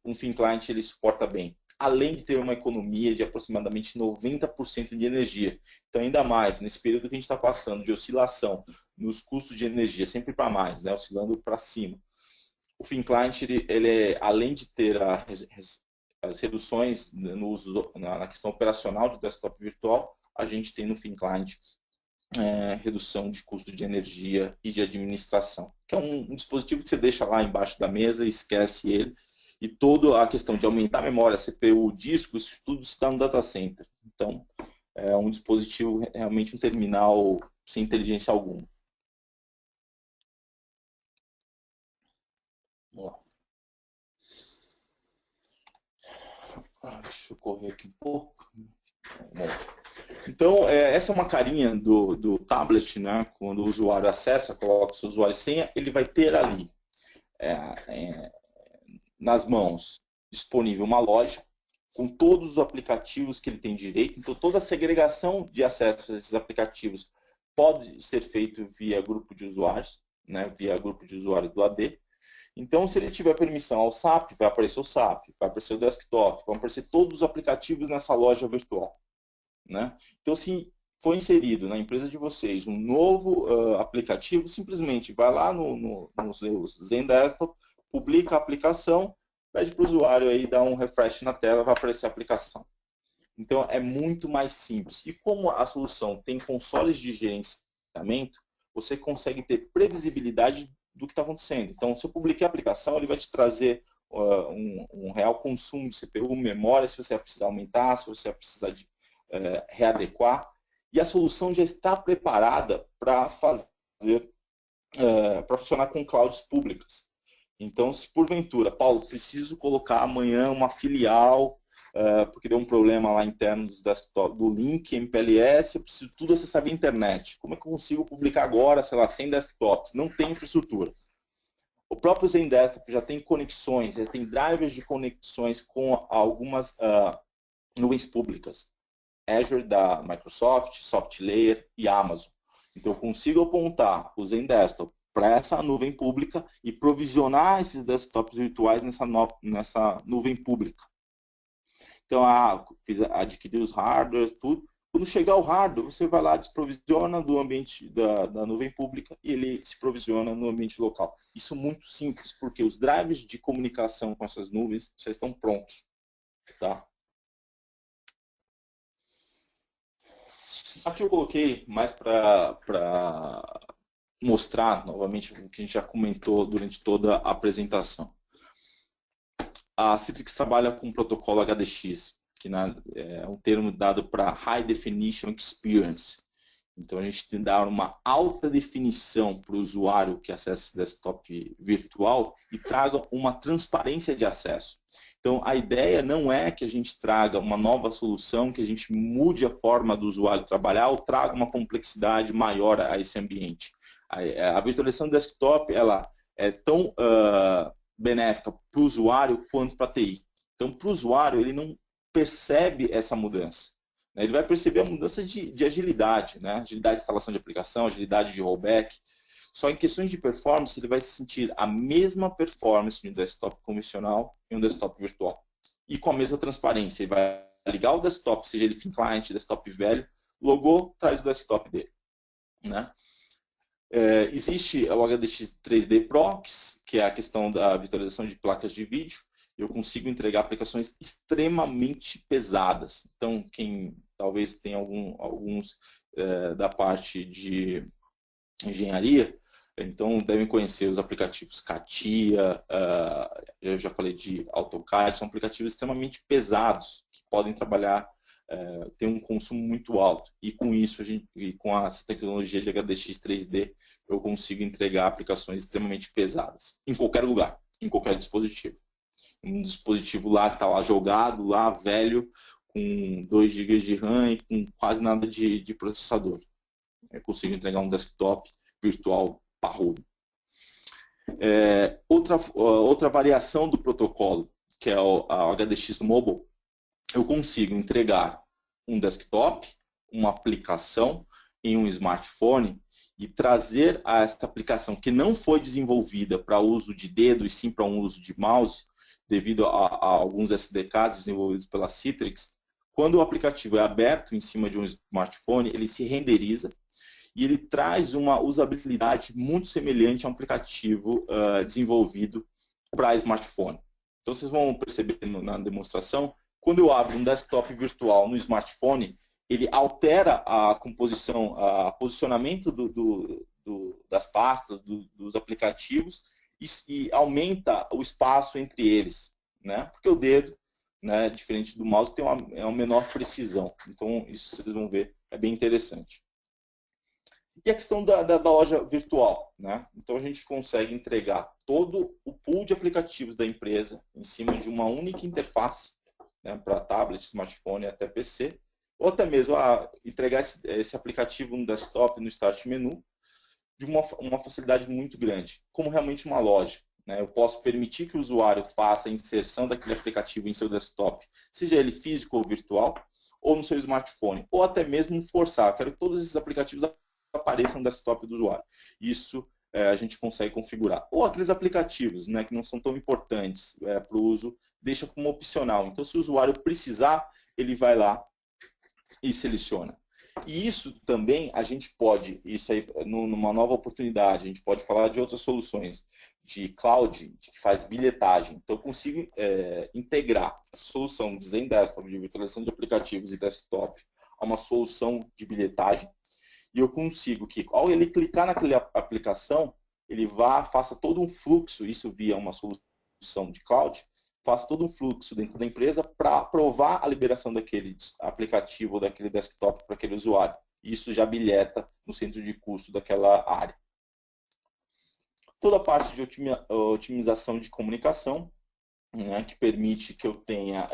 um thin client ele suporta bem. Além de ter uma economia de aproximadamente 90% de energia. Então, ainda mais, nesse período que a gente está passando de oscilação nos custos de energia, sempre para mais, né, oscilando para cima. O thin client, ele além de ter as reduções no uso, na questão operacional do desktop virtual, a gente tem no thin client redução de custo de energia e de administração, que é um dispositivo que você deixa lá embaixo da mesa e esquece ele, e toda a questão de aumentar a memória, CPU, disco, isso tudo está no data center. Então, é um dispositivo, realmente um terminal sem inteligência alguma. Vamos lá. Deixa eu correr aqui um pouco. Bom, Então, essa é uma carinha do tablet, né? Quando o usuário acessa, coloca o seu usuário e senha, ele vai ter ali, é, é, nas mãos, disponível uma loja com todos os aplicativos que ele tem direito. Então, toda a segregação de acesso a esses aplicativos pode ser feito via grupo de usuários, né? Via grupo de usuários do AD. Então, se ele tiver permissão ao SAP, vai aparecer o SAP, vai aparecer o desktop, vão aparecer todos os aplicativos nessa loja virtual, né? Então, se for inserido na empresa de vocês um novo aplicativo, simplesmente vai lá no seu Zen Desktop, publica a aplicação, pede para o usuário aí dar um refresh na tela, vai aparecer a aplicação. Então, é muito mais simples. E como a solução tem consoles de gerenciamento, você consegue ter previsibilidade do que está acontecendo. Então, se eu publiquei a aplicação, ele vai te trazer um real consumo de CPU, memória, se você vai precisar aumentar, se você vai precisar de readequar. E a solução já está preparada para fazer, para funcionar com clouds públicas. Então, se porventura, Paulo, preciso colocar amanhã uma filial, porque deu um problema lá interno do desktop, do link MPLS, eu preciso tudo acessar via internet. Como é que eu consigo publicar agora, sei lá, 100 desktops? Não tem infraestrutura. O próprio Zen Desktop já tem conexões, já tem drivers de conexões com algumas nuvens públicas. Azure da Microsoft, SoftLayer e Amazon. Então, eu consigo apontar o Zen Desktop para essa nuvem pública e provisionar esses desktops virtuais nessa nuvem pública. Então, adquirir os hardwares, tudo. Quando chegar o hardware, você vai lá, desprovisiona do ambiente da nuvem pública e ele se provisiona no ambiente local. Isso é muito simples, porque os drivers de comunicação com essas nuvens já estão prontos. Tá? Aqui eu coloquei mais para mostrar novamente o que a gente já comentou durante toda a apresentação. A Citrix trabalha com o protocolo HDX, que é um termo dado para High Definition Experience. Então, a gente dá uma alta definição para o usuário que acessa esse desktop virtual e traga uma transparência de acesso. Então, a ideia não é que a gente traga uma nova solução, que a gente mude a forma do usuário trabalhar ou traga uma complexidade maior a esse ambiente. A virtualização do desktop ela é tão benéfica para o usuário quanto para a TI. Então, para o usuário, ele não percebe essa mudança. Ele vai perceber a mudança de agilidade, né? Agilidade de instalação de aplicação, agilidade de rollback. Só em questões de performance, ele vai sentir a mesma performance de um desktop convencional e um desktop virtual. E com a mesma transparência. Ele vai ligar o desktop, seja ele thin client, desktop velho, logou, traz o desktop dele. Né? Existe o HDX 3D Pro, que é a questão da virtualização de placas de vídeo. Eu consigo entregar aplicações extremamente pesadas. Então, quem talvez tenha alguns da parte de engenharia, então devem conhecer os aplicativos CATIA, eu já falei de AutoCAD, são aplicativos extremamente pesados, que podem trabalhar, tem um consumo muito alto. E com isso, com essa tecnologia de HDX 3D, eu consigo entregar aplicações extremamente pesadas, em qualquer lugar, em qualquer dispositivo. Um dispositivo lá que está lá jogado, lá velho, com 2 GB de RAM e com quase nada de processador. Eu consigo entregar um desktop virtual parrudo. Outra variação do protocolo, que é a HDX Mobile, eu consigo entregar um desktop, uma aplicação em um smartphone e trazer a essa aplicação que não foi desenvolvida para uso de dedo e sim para um uso de mouse, devido a alguns SDKs desenvolvidos pela Citrix. Quando o aplicativo é aberto em cima de um smartphone, ele se renderiza e ele traz uma usabilidade muito semelhante a um aplicativo desenvolvido para smartphone. Então, vocês vão perceber na demonstração, quando eu abro um desktop virtual no smartphone, ele altera a composição, o posicionamento das pastas, dos aplicativos e aumenta o espaço entre eles, né? Porque o dedo, né, diferente do mouse, tem uma menor precisão. Então, isso vocês vão ver, é bem interessante. E a questão da loja virtual, né? Então a gente consegue entregar todo o pool de aplicativos da empresa em cima de uma única interface, né, para tablet, smartphone e até PC, ou até mesmo entregar esse aplicativo no desktop, no Start Menu, de uma facilidade muito grande, como realmente uma loja. Né? Eu posso permitir que o usuário faça a inserção daquele aplicativo em seu desktop, seja ele físico ou virtual, ou no seu smartphone, ou até mesmo forçar. Quero que todos esses aplicativos apareçam no desktop do usuário. Isso a gente consegue configurar. Ou aqueles aplicativos, né, que não são tão importantes para o uso, deixa como opcional. Então, se o usuário precisar, ele vai lá e seleciona. E isso também a gente pode, isso aí numa nova oportunidade, a gente pode falar de outras soluções de cloud, que faz bilhetagem. Então eu consigo integrar essa solução de Zen Desktop, de virtualização de aplicativos e desktop, a uma solução de bilhetagem. E eu consigo que, ao ele clicar naquela aplicação, ele faça todo um fluxo, isso via uma solução de cloud, faça todo um fluxo dentro da empresa para aprovar a liberação daquele aplicativo ou daquele desktop para aquele usuário. Isso já bilheta no centro de custo daquela área. Toda a parte de otimização de comunicação, né, que permite que eu tenha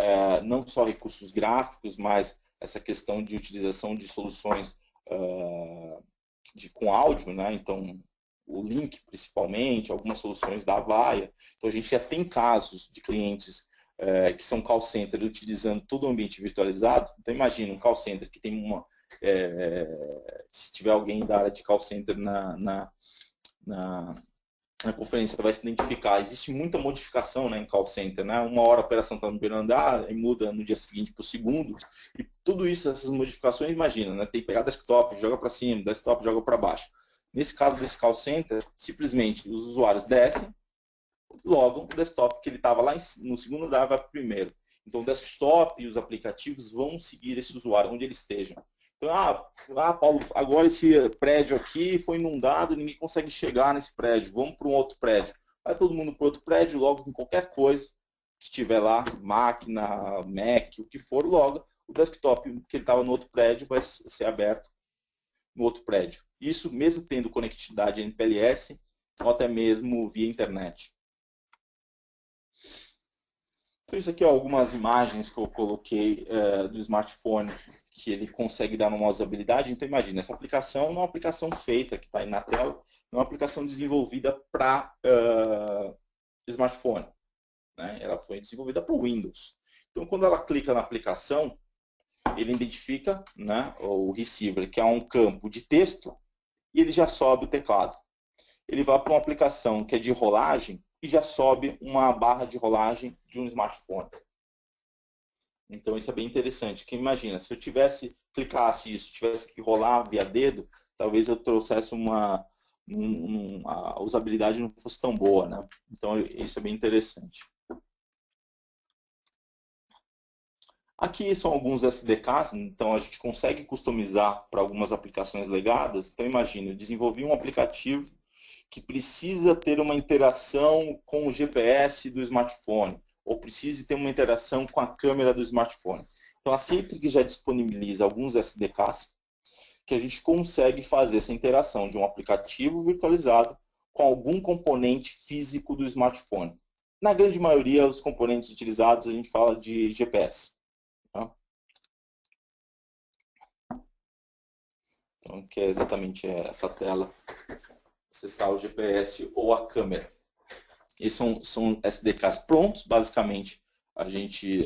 não só recursos gráficos, mas essa questão de utilização de soluções com áudio, né? Então o link principalmente, algumas soluções da Avaya. Então a gente já tem casos de clientes que são call center utilizando todo o ambiente virtualizado. Então imagina um call center que tem se tiver alguém da área de call center na conferência vai se identificar. Existe muita modificação, né, em call center, né? Uma hora a operação está no primeiro andar e muda no dia seguinte para o segundo. E tudo isso, essas modificações, imagina, né? Tem que pegar desktop, joga para cima, desktop, joga para baixo. Nesse caso desse call center, simplesmente os usuários descem, logam o desktop que ele estava lá no segundo andar vai para o primeiro. Então o desktop e os aplicativos vão seguir esse usuário onde ele esteja. Então, Paulo, agora esse prédio aqui foi inundado, ninguém consegue chegar nesse prédio, vamos para um outro prédio. Vai todo mundo para outro prédio, logo com qualquer coisa que tiver lá, máquina, Mac, o que for, logo o desktop que ele estava no outro prédio vai ser aberto no outro prédio. Isso mesmo tendo conectividade MPLS ou até mesmo via internet. Então, isso aqui é algumas imagens que eu coloquei do smartphone que ele consegue dar uma usabilidade. Então, imagina, essa aplicação não é uma aplicação feita, que está aí na tela, não é uma aplicação desenvolvida para smartphone. Né? Ela foi desenvolvida para o Windows. Então, quando ela clica na aplicação, ele identifica, né, o receiver, que é um campo de texto, e ele já sobe o teclado. Ele vai para uma aplicação que é de rolagem e já sobe uma barra de rolagem de um smartphone. Então isso é bem interessante. Que imagina, se eu clicasse isso, tivesse que rolar via dedo, talvez eu trouxesse a usabilidade não fosse tão boa, né? Então isso é bem interessante. Aqui são alguns SDKs, então a gente consegue customizar para algumas aplicações legadas. Então imagina, eu desenvolvi um aplicativo que precisa ter uma interação com o GPS do smartphone, ou precise ter uma interação com a câmera do smartphone. Então a Citrix já disponibiliza alguns SDKs que a gente consegue fazer essa interação de um aplicativo virtualizado com algum componente físico do smartphone. Na grande maioria, os componentes utilizados a gente fala de GPS. Tá? Então, que é exatamente essa tela, acessar o GPS ou a câmera. Esses são SDKs prontos, basicamente a gente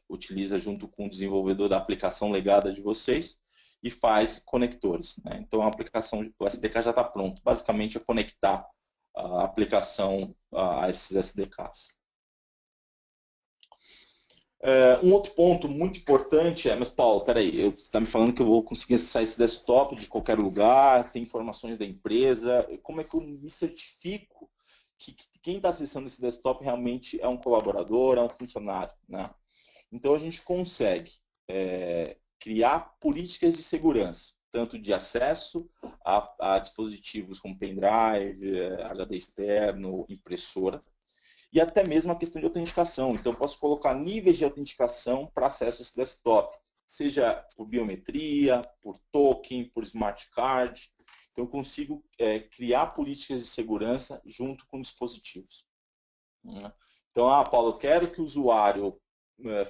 utiliza junto com o desenvolvedor da aplicação legada de vocês e faz conectores. Né? Então a aplicação, o SDK já está pronto, basicamente é conectar a aplicação a esses SDKs. Um outro ponto muito importante mas Paulo, peraí, você está me falando que eu vou conseguir acessar esse desktop de qualquer lugar, tem informações da empresa, como é que eu me certifico que quem está acessando esse desktop realmente é um colaborador, é um funcionário, né? Então a gente consegue criar políticas de segurança, tanto de acesso a dispositivos como pendrive, HD externo, impressora, e até mesmo a questão de autenticação. Então, eu posso colocar níveis de autenticação para acesso a esse desktop, seja por biometria, por token, por smart card. Então, eu consigo criar políticas de segurança junto com dispositivos. Então, Paulo, eu quero que o usuário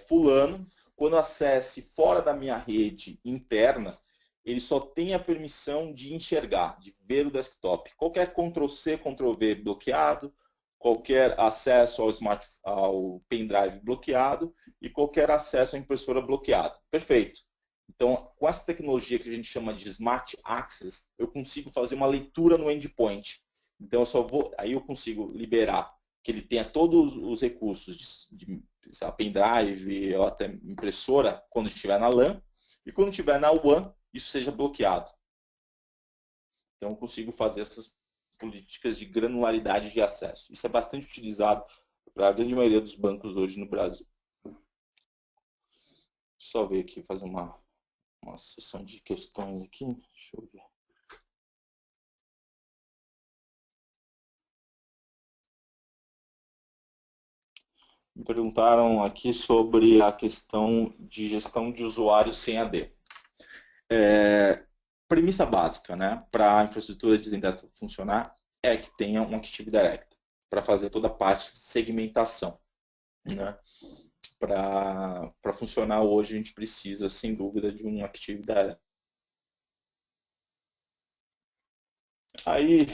fulano quando acesse fora da minha rede interna, ele só tem a permissão de enxergar, de ver o desktop. Qualquer Ctrl+C, Ctrl+V bloqueado, qualquer acesso ao pendrive bloqueado e qualquer acesso à impressora bloqueado. Perfeito. Então, com essa tecnologia que a gente chama de Smart Access, eu consigo fazer uma leitura no endpoint. Então, aí eu consigo liberar que ele tenha todos os recursos de pendrive ou até impressora quando estiver na LAN, e quando estiver na WAN, isso seja bloqueado. Então, eu consigo fazer essas políticas de granularidade de acesso. Isso é bastante utilizado para a grande maioria dos bancos hoje no Brasil. Só ver aqui, fazer uma sessão de questões aqui. Deixa eu ver. Me perguntaram aqui sobre a questão de gestão de usuários sem AD. Premissa básica, né, para a infraestrutura de Zendesk funcionar é que tenha um Active Directory para fazer toda a parte de segmentação. Né? Para funcionar hoje, a gente precisa, sem dúvida, de um Active Directory. Aí,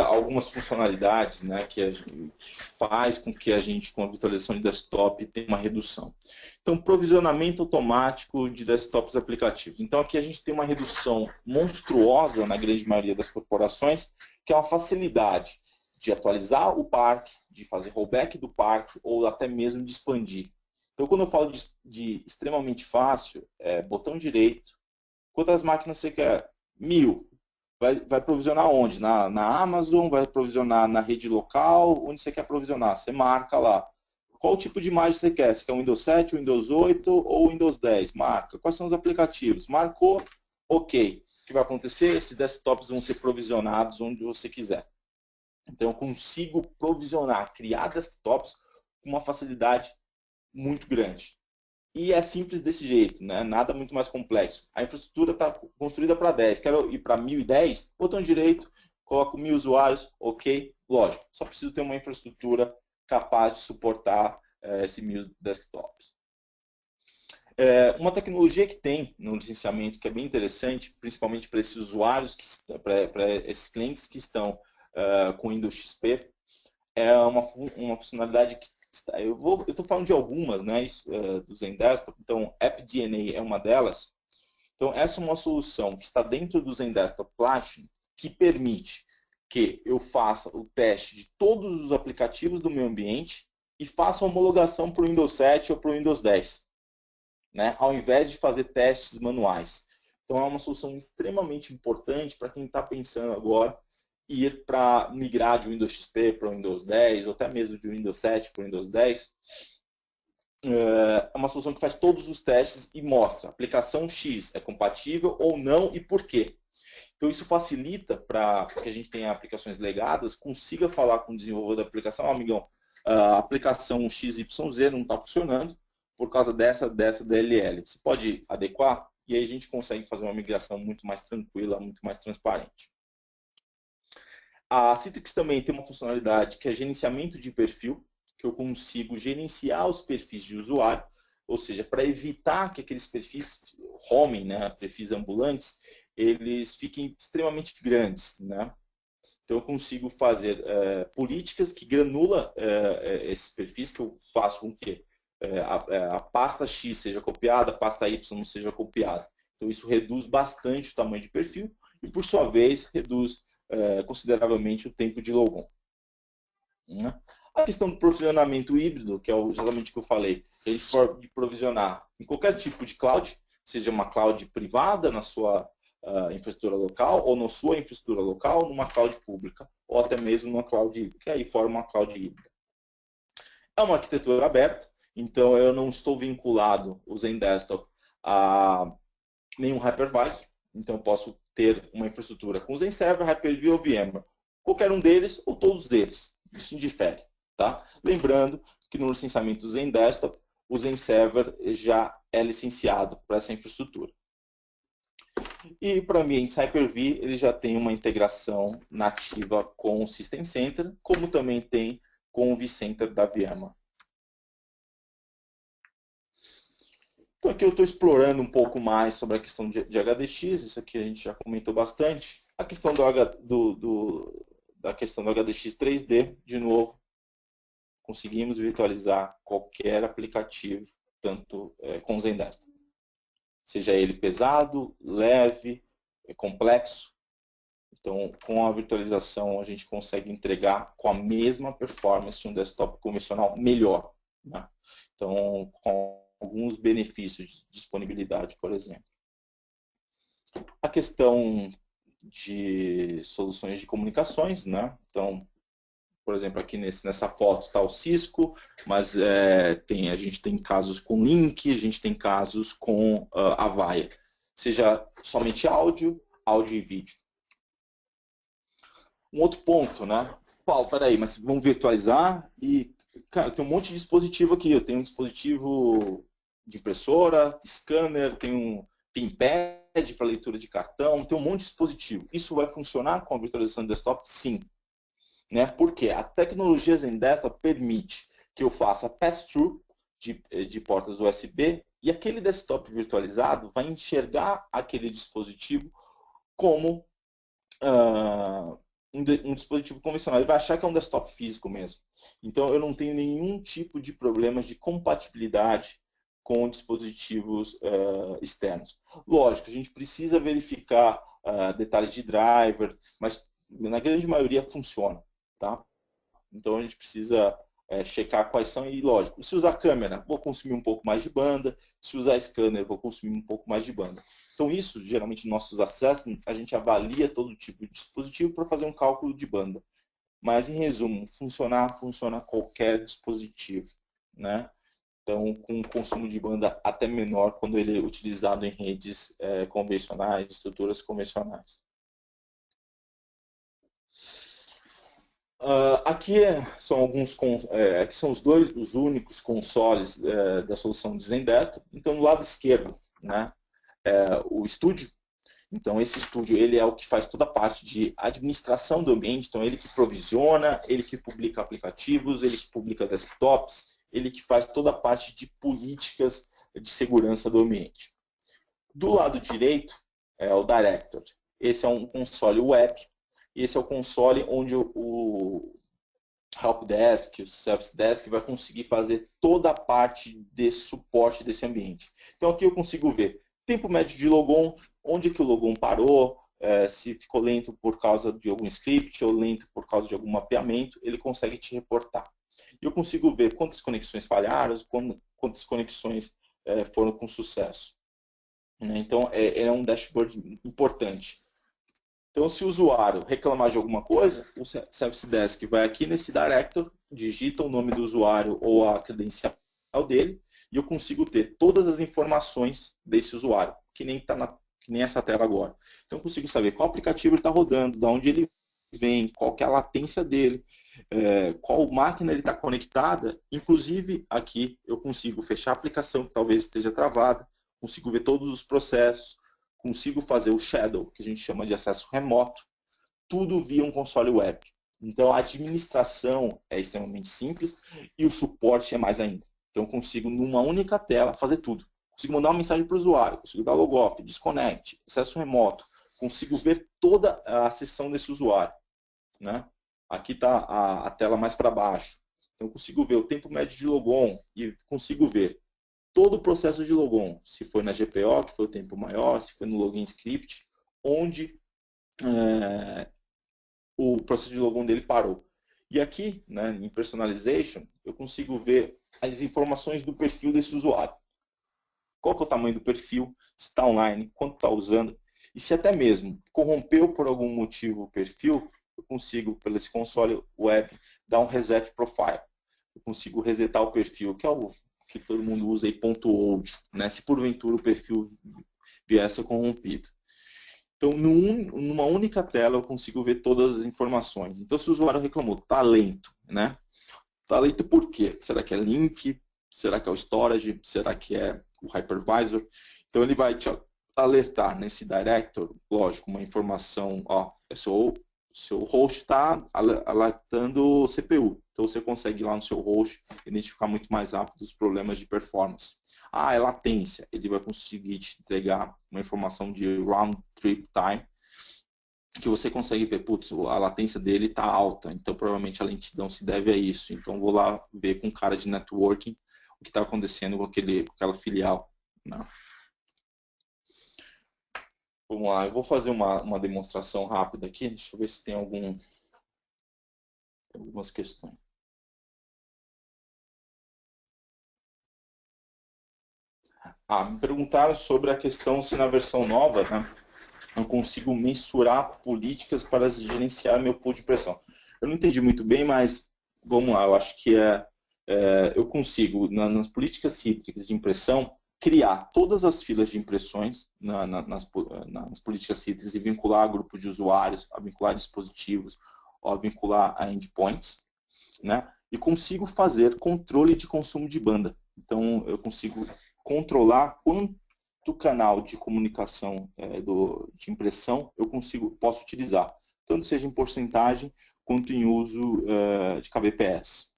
algumas funcionalidades, né, que faz com que a gente, com a virtualização de desktop, tenha uma redução. Então, provisionamento automático de desktops aplicativos. Então, aqui a gente tem uma redução monstruosa na grande maioria das corporações, que é uma facilidade de atualizar o parque, de fazer rollback do parque, ou até mesmo de expandir. Então, quando eu falo de extremamente fácil, botão direito, quantas máquinas você quer? 1000. Vai provisionar onde? Na Amazon, vai provisionar na rede local, onde você quer provisionar? Você marca lá. Qual tipo de imagem você quer? Você quer o Windows 7, Windows 8 ou Windows 10? Marca. Quais são os aplicativos? Marcou? Ok. O que vai acontecer? Esses desktops vão ser provisionados onde você quiser. Então, eu consigo provisionar, criar desktops com uma facilidade muito grande. E é simples desse jeito, né? Nada muito mais complexo. A infraestrutura está construída para 10. Quero ir para 1010? Botão direito, coloco 1000 usuários, ok, lógico. Só preciso ter uma infraestrutura capaz de suportar esses 1000 desktops. Uma tecnologia que tem no licenciamento que é bem interessante, principalmente para esses usuários, para esses clientes que estão com Windows XP, é uma funcionalidade que eu estou falando de algumas, né, do Zendesk. Então, AppDNA é uma delas. Então, essa é uma solução que está dentro do Zendesk Platinum, que permite que eu faça o teste de todos os aplicativos do meu ambiente e faça a homologação para o Windows 7 ou para o Windows 10, né, ao invés de fazer testes manuais. Então, é uma solução extremamente importante para quem está pensando agora ir para migrar de Windows XP para o Windows 10, ou até mesmo de Windows 7 para o Windows 10. É uma solução que faz todos os testes e mostra a aplicação X é compatível ou não e por quê. Então, isso facilita para que a gente tenha aplicações legadas, consiga falar com o desenvolvedor da aplicação, amigão, a aplicação XYZ não está funcionando por causa dessa DLL. Você pode adequar? E aí a gente consegue fazer uma migração muito mais tranquila, muito mais transparente. A Citrix também tem uma funcionalidade que é gerenciamento de perfil, que eu consigo gerenciar os perfis de usuário, ou seja, para evitar que aqueles perfis roaming, né, perfis ambulantes, eles fiquem extremamente grandes, né? Então eu consigo fazer políticas que granula esses perfis, que eu faço com que a pasta X seja copiada, a pasta Y não seja copiada. Então isso reduz bastante o tamanho de perfil e, por sua vez, reduz consideravelmente o tempo de logon. Né? A questão do provisionamento híbrido, que é exatamente o que eu falei, ele pode provisionar em qualquer tipo de cloud, seja uma cloud privada na sua infraestrutura local, ou na sua infraestrutura local, numa cloud pública, ou até mesmo numa cloud híbrida, que aí forma uma cloud híbrida. É uma arquitetura aberta, então eu não estou vinculado o Zendesk a nenhum hypervisor, então eu posso ter uma infraestrutura com Zenserver, Hyper-V ou VMware. Qualquer um deles ou todos eles, isso indifere. Tá? Lembrando que no licenciamento Zendesk, o Zenserver já é licenciado para essa infraestrutura. E para ambientes Hyper-V, ele já tem uma integração nativa com o System Center, como também tem com o vCenter da VMware. Então aqui eu estou explorando um pouco mais sobre a questão de HDX, isso aqui a gente já comentou bastante. A questão da questão do HDX 3D, de novo, conseguimos virtualizar qualquer aplicativo, tanto com o Zendesk. Seja ele pesado, leve, complexo. Então, com a virtualização, a gente consegue entregar com a mesma performance de um desktop convencional melhor. Né? Então, com alguns benefícios de disponibilidade, por exemplo. A questão de soluções de comunicações, né? Então, por exemplo, aqui nessa foto está o Cisco, mas a gente tem casos com Link, a gente tem casos com Avaya, seja somente áudio e vídeo. Um outro ponto, né? Paulo, peraí, mas vamos virtualizar e, cara, tem um monte de dispositivo aqui. Eu tenho um dispositivo de impressora, scanner, tenho um pinpad para leitura de cartão, tem um monte de dispositivo. Isso vai funcionar com a virtualização de desktop? Sim. Né? Porque a tecnologia Zendesk permite que eu faça pass-through de portas USB e aquele desktop virtualizado vai enxergar aquele dispositivo como um dispositivo convencional. Ele vai achar que é um desktop físico mesmo. Então, eu não tenho nenhum tipo de problemas de compatibilidade com dispositivos externos. Lógico, a gente precisa verificar detalhes de driver, mas na grande maioria funciona. Tá? Então, a gente precisa checar quais são e, lógico, se usar câmera, vou consumir um pouco mais de banda, se usar scanner, vou consumir um pouco mais de banda. Então, isso, geralmente, nos nossos acessos, a gente avalia todo tipo de dispositivo para fazer um cálculo de banda. Mas, em resumo, funciona qualquer dispositivo. Né? Então, com um consumo de banda até menor quando ele é utilizado em redes convencionais, estruturas convencionais. Aqui são aqui são os únicos consoles da solução de Zendesk. Então, no lado esquerdo, né, o estúdio. Então, esse estúdio ele é o que faz toda a parte de administração do ambiente. Então, ele que provisiona, ele que publica aplicativos, ele que publica desktops, ele que faz toda a parte de políticas de segurança do ambiente. Do lado direito é o Director. Esse é um console web. Esse é o console onde o Helpdesk, o Service Desk vai conseguir fazer toda a parte de suporte desse ambiente. Então aqui eu consigo ver tempo médio de logon, onde que o logon parou, se ficou lento por causa de algum script ou lento por causa de algum mapeamento, ele consegue te reportar. E eu consigo ver quantas conexões falharam, quantas conexões foram com sucesso. Então é um dashboard importante. Então, se o usuário reclamar de alguma coisa, o Service Desk vai aqui nesse Director, digita o nome do usuário ou a credencial dele, e eu consigo ter todas as informações desse usuário, que nem essa tela agora. Então, eu consigo saber qual aplicativo ele está rodando, de onde ele vem, qual que é a latência dele, qual máquina ele está conectada. Inclusive, aqui eu consigo fechar a aplicação que talvez esteja travada, consigo ver todos os processos, consigo fazer o shadow, que a gente chama de acesso remoto, tudo via um console web. Então a administração é extremamente simples e o suporte é mais ainda. Então eu consigo, numa única tela, fazer tudo. Consigo mandar uma mensagem para o usuário, consigo dar logoff, desconnect, acesso remoto, consigo ver toda a sessão desse usuário. Né? Aqui está a tela mais para baixo. Então eu consigo ver o tempo médio de logon e consigo ver todo o processo de logon, se foi na GPO, que foi o tempo maior, se foi no login script, onde o processo de logon dele parou. E aqui, né, em Personalization, eu consigo ver as informações do perfil desse usuário. Qual que é o tamanho do perfil, se está online, quanto está usando, e se até mesmo corrompeu por algum motivo o perfil, eu consigo, pelo esse console web, dar um reset profile. Eu consigo resetar o perfil, que é o que todo mundo usa aí, .old, né? Se porventura o perfil viesse corrompido. Então, numa única tela eu consigo ver todas as informações. Então, se o usuário reclamou, está lento, né? Está lento por quê? Será que é link? Será que é o storage? Será que é o hypervisor? Então, ele vai te alertar nesse director, lógico, uma informação, ó, seu host está alertando o CPU. Então você consegue ir lá no seu host identificar muito mais rápido os problemas de performance. Ah, é latência. Ele vai conseguir te entregar uma informação de round trip time, que você consegue ver, putz, a latência dele está alta, então provavelmente a lentidão se deve a isso. Então vou lá ver com o cara de networking o que está acontecendo com aquela filial. Né? Vamos lá, eu vou fazer uma demonstração rápida aqui, deixa eu ver se tem algumas questões. Me perguntaram sobre a questão se na versão nova, né, eu consigo mensurar políticas para gerenciar meu pool de pressão. Eu não entendi muito bem, mas vamos lá, eu acho que eu consigo, nas políticas cítricas de impressão, criar todas as filas de impressões nas políticas cítricas e vincular a grupo de usuários, a vincular dispositivos, a vincular a endpoints, né? E consigo fazer controle de consumo de banda. Então, eu consigo controlar quanto canal de comunicação de impressão posso utilizar, tanto seja em porcentagem quanto em uso de kbps.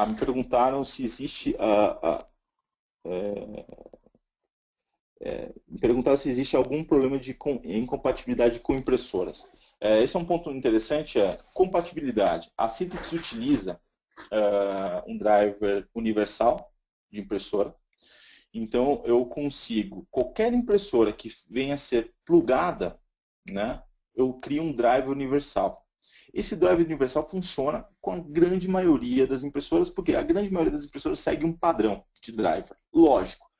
Me perguntaram se existe algum problema de incompatibilidade com impressoras. Esse é um ponto interessante, compatibilidade. A Citrix utiliza um driver universal de impressora. Então, eu consigo, qualquer impressora que venha a ser plugada, né, eu crio um driver universal. Esse driver universal funciona com a grande maioria das impressoras, porque a grande maioria das impressoras segue um padrão de driver. Lógico,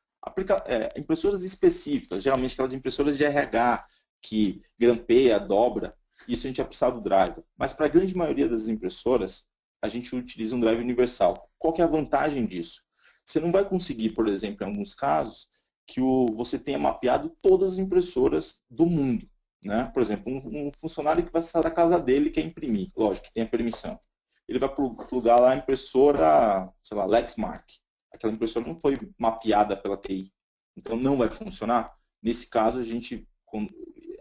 impressoras específicas, geralmente aquelas impressoras de RH, que grampeia, dobra, isso a gente vai precisar do driver. Mas para a grande maioria das impressoras, a gente utiliza um driver universal. Qual que é a vantagem disso? Você não vai conseguir, por exemplo, em alguns casos, que você tenha mapeado todas as impressoras do mundo. Né? Por exemplo, um funcionário que vai sair da casa dele e quer imprimir, lógico que tem a permissão. Ele vai plugar lá a impressora, sei lá, Lexmark. Aquela impressora não foi mapeada pela TI, então não vai funcionar. Nesse caso, a gente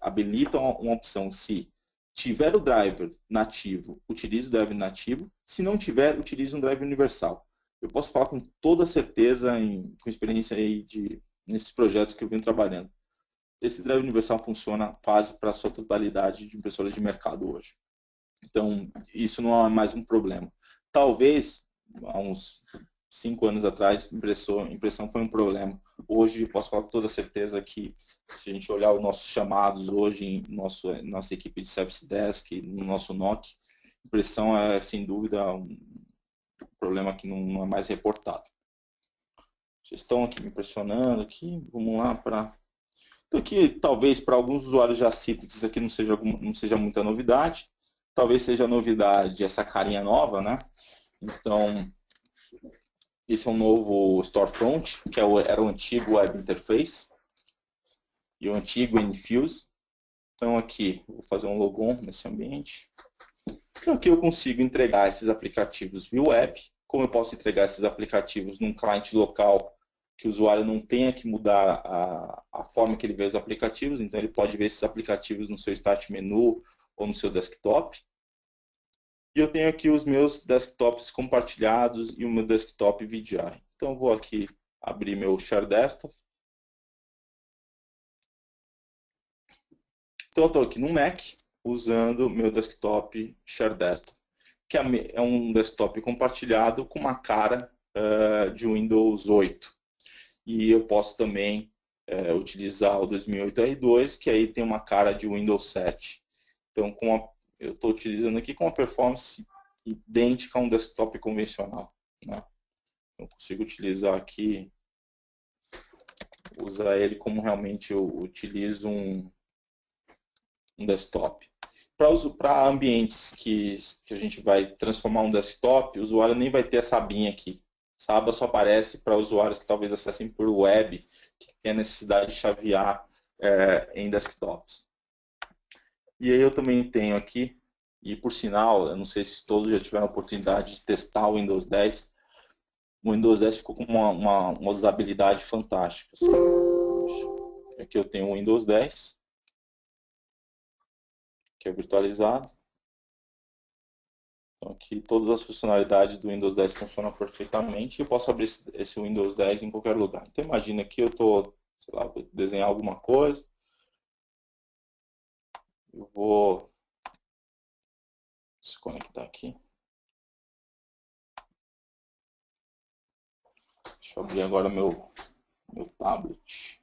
habilita uma opção, se tiver o driver nativo, utilize o driver nativo, se não tiver, utilize um driver universal. Eu posso falar com toda certeza, com experiência aí nesses projetos que eu venho trabalhando. Esse drive universal funciona quase para a sua totalidade de impressoras de mercado hoje. Então, isso não é mais um problema. Talvez, há uns 5 anos atrás, impressão foi um problema. Hoje, posso falar com toda certeza que, se a gente olhar os nossos chamados hoje, em nossa equipe de Service Desk, no nosso NOC, impressão é, sem dúvida, um problema que não é mais reportado. Vocês estão aqui me pressionando, aqui, vamos lá para... Então, aqui, talvez para alguns usuários já Citrix aqui não seja muita novidade. Talvez seja novidade essa carinha nova, né? Então, esse é um novo storefront, que era o antigo Web Interface e o antigo Infuse. Então, aqui, vou fazer um logon nesse ambiente. Então, aqui eu consigo entregar esses aplicativos via web. Como eu posso entregar esses aplicativos num cliente local, que o usuário não tenha que mudar a forma que ele vê os aplicativos, então ele pode ver esses aplicativos no seu Start Menu ou no seu desktop. E eu tenho aqui os meus desktops compartilhados e o meu desktop VDI. Então eu vou aqui abrir meu Share Desktop. Então eu estou aqui no Mac, usando o meu desktop Share Desktop, que é um desktop compartilhado com uma cara de Windows 8. E eu posso também utilizar o 2008 R2, que aí tem uma cara de Windows 7. Então, eu estou utilizando aqui com uma performance idêntica a um desktop convencional. Né? Eu consigo utilizar aqui, usar ele como realmente eu utilizo um desktop. Para ambientes que a gente vai transformar um desktop, o usuário nem vai ter essa abinha aqui. Essa aba só aparece para usuários que talvez acessem por web, que tem a necessidade de chavear em desktops. E aí eu também tenho aqui, e por sinal, eu não sei se todos já tiveram a oportunidade de testar o Windows 10. O Windows 10 ficou com uma usabilidade fantástica. Assim. Aqui eu tenho o Windows 10, que é virtualizado. Então aqui todas as funcionalidades do Windows 10 funcionam perfeitamente e eu posso abrir esse Windows 10 em qualquer lugar. Então imagina que eu estou, sei lá, vou desenhar alguma coisa. Eu vou se conectar aqui. Deixa eu abrir agora meu tablet.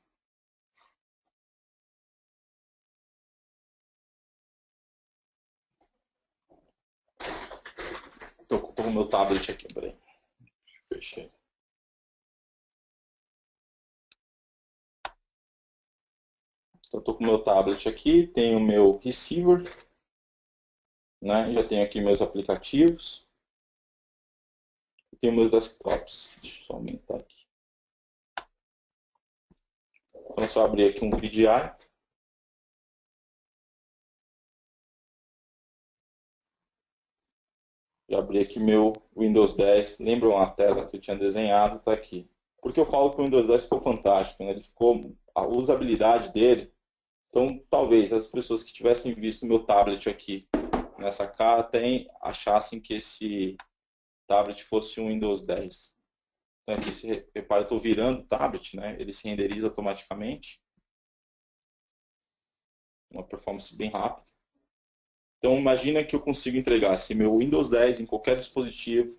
Estou com o meu tablet aqui, peraí. Fechei. Então, estou com o meu tablet aqui, tenho o meu receiver, né? Já tenho aqui meus aplicativos. Tenho meus desktops. Deixa eu só aumentar aqui. Então, é só abrir aqui um VDI. Já abri aqui meu Windows 10. Lembram a tela que eu tinha desenhado? Está aqui. Porque eu falo que o Windows 10 ficou fantástico, né? Ele ficou, a usabilidade dele. Então, talvez as pessoas que tivessem visto meu tablet aqui nessa cara até achassem que esse tablet fosse um Windows 10. Então, aqui, se repara, eu estou virando o tablet, né? Ele se renderiza automaticamente. Uma performance bem rápida. Então, imagina que eu consigo entregar assim, meu Windows 10 em qualquer dispositivo,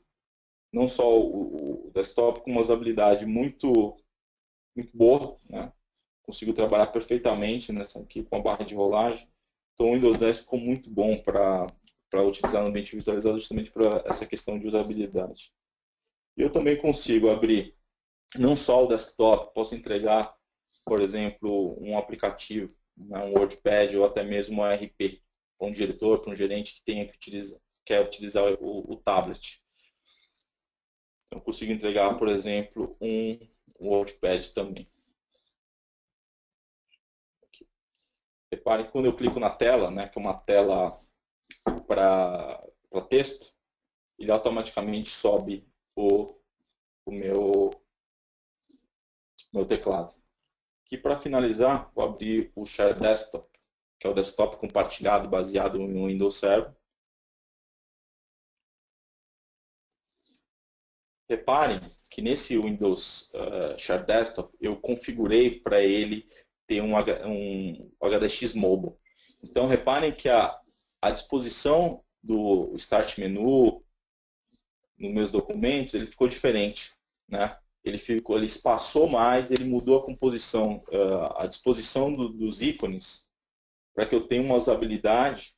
não só o desktop, com uma usabilidade muito boa, né? Consigo trabalhar perfeitamente nessa aqui com a barra de rolagem. Então, o Windows 10 ficou muito bom para utilizar no ambiente virtualizado, justamente para essa questão de usabilidade. E eu também consigo abrir não só o desktop, posso entregar, por exemplo, um aplicativo, né, um WordPad ou até mesmo um ERP, para um diretor, para um gerente que quer utilizar o tablet. Então, eu consigo entregar, por exemplo, um WordPad também. Aqui. Reparem que quando eu clico na tela, né, que é uma tela para texto, ele automaticamente sobe o meu teclado. Aqui, para finalizar, vou abrir o Share Desktop, que é o desktop compartilhado baseado no Windows Server. Reparem que nesse Windows Share Desktop eu configurei para ele ter um HDX Mobile. Então reparem que a disposição do Start Menu nos meus documentos ele ficou diferente, né? Ele espaçou mais, ele mudou a composição, a disposição dos ícones para que eu tenha uma usabilidade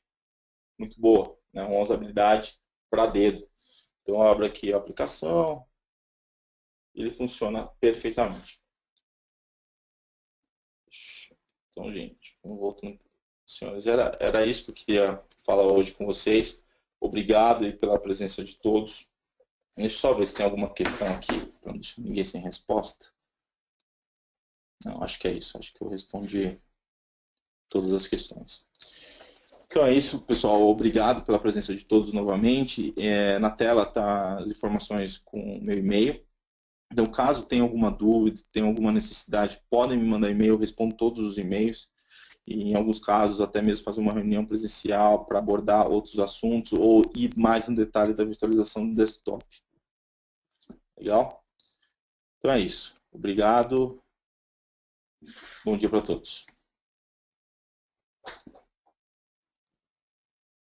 muito boa, né? Uma usabilidade para dedo. Então eu abro aqui a aplicação, ele funciona perfeitamente. Então, gente, vamos voltando. Senhores, era isso que eu queria falar hoje com vocês. Obrigado aí pela presença de todos. Deixa eu só ver se tem alguma questão aqui, para não deixar ninguém sem resposta. Não, acho que é isso. Acho que eu respondi todas as questões. Então é isso, pessoal. Obrigado pela presença de todos novamente. Na tela tá as informações com o meu e-mail. Então, caso tenha alguma dúvida, tenha alguma necessidade, podem me mandar e-mail, eu respondo todos os e-mails. E, em alguns casos, até mesmo fazer uma reunião presencial para abordar outros assuntos ou ir mais no detalhe da virtualização do desktop. Legal? Então é isso. Obrigado. Bom dia para todos.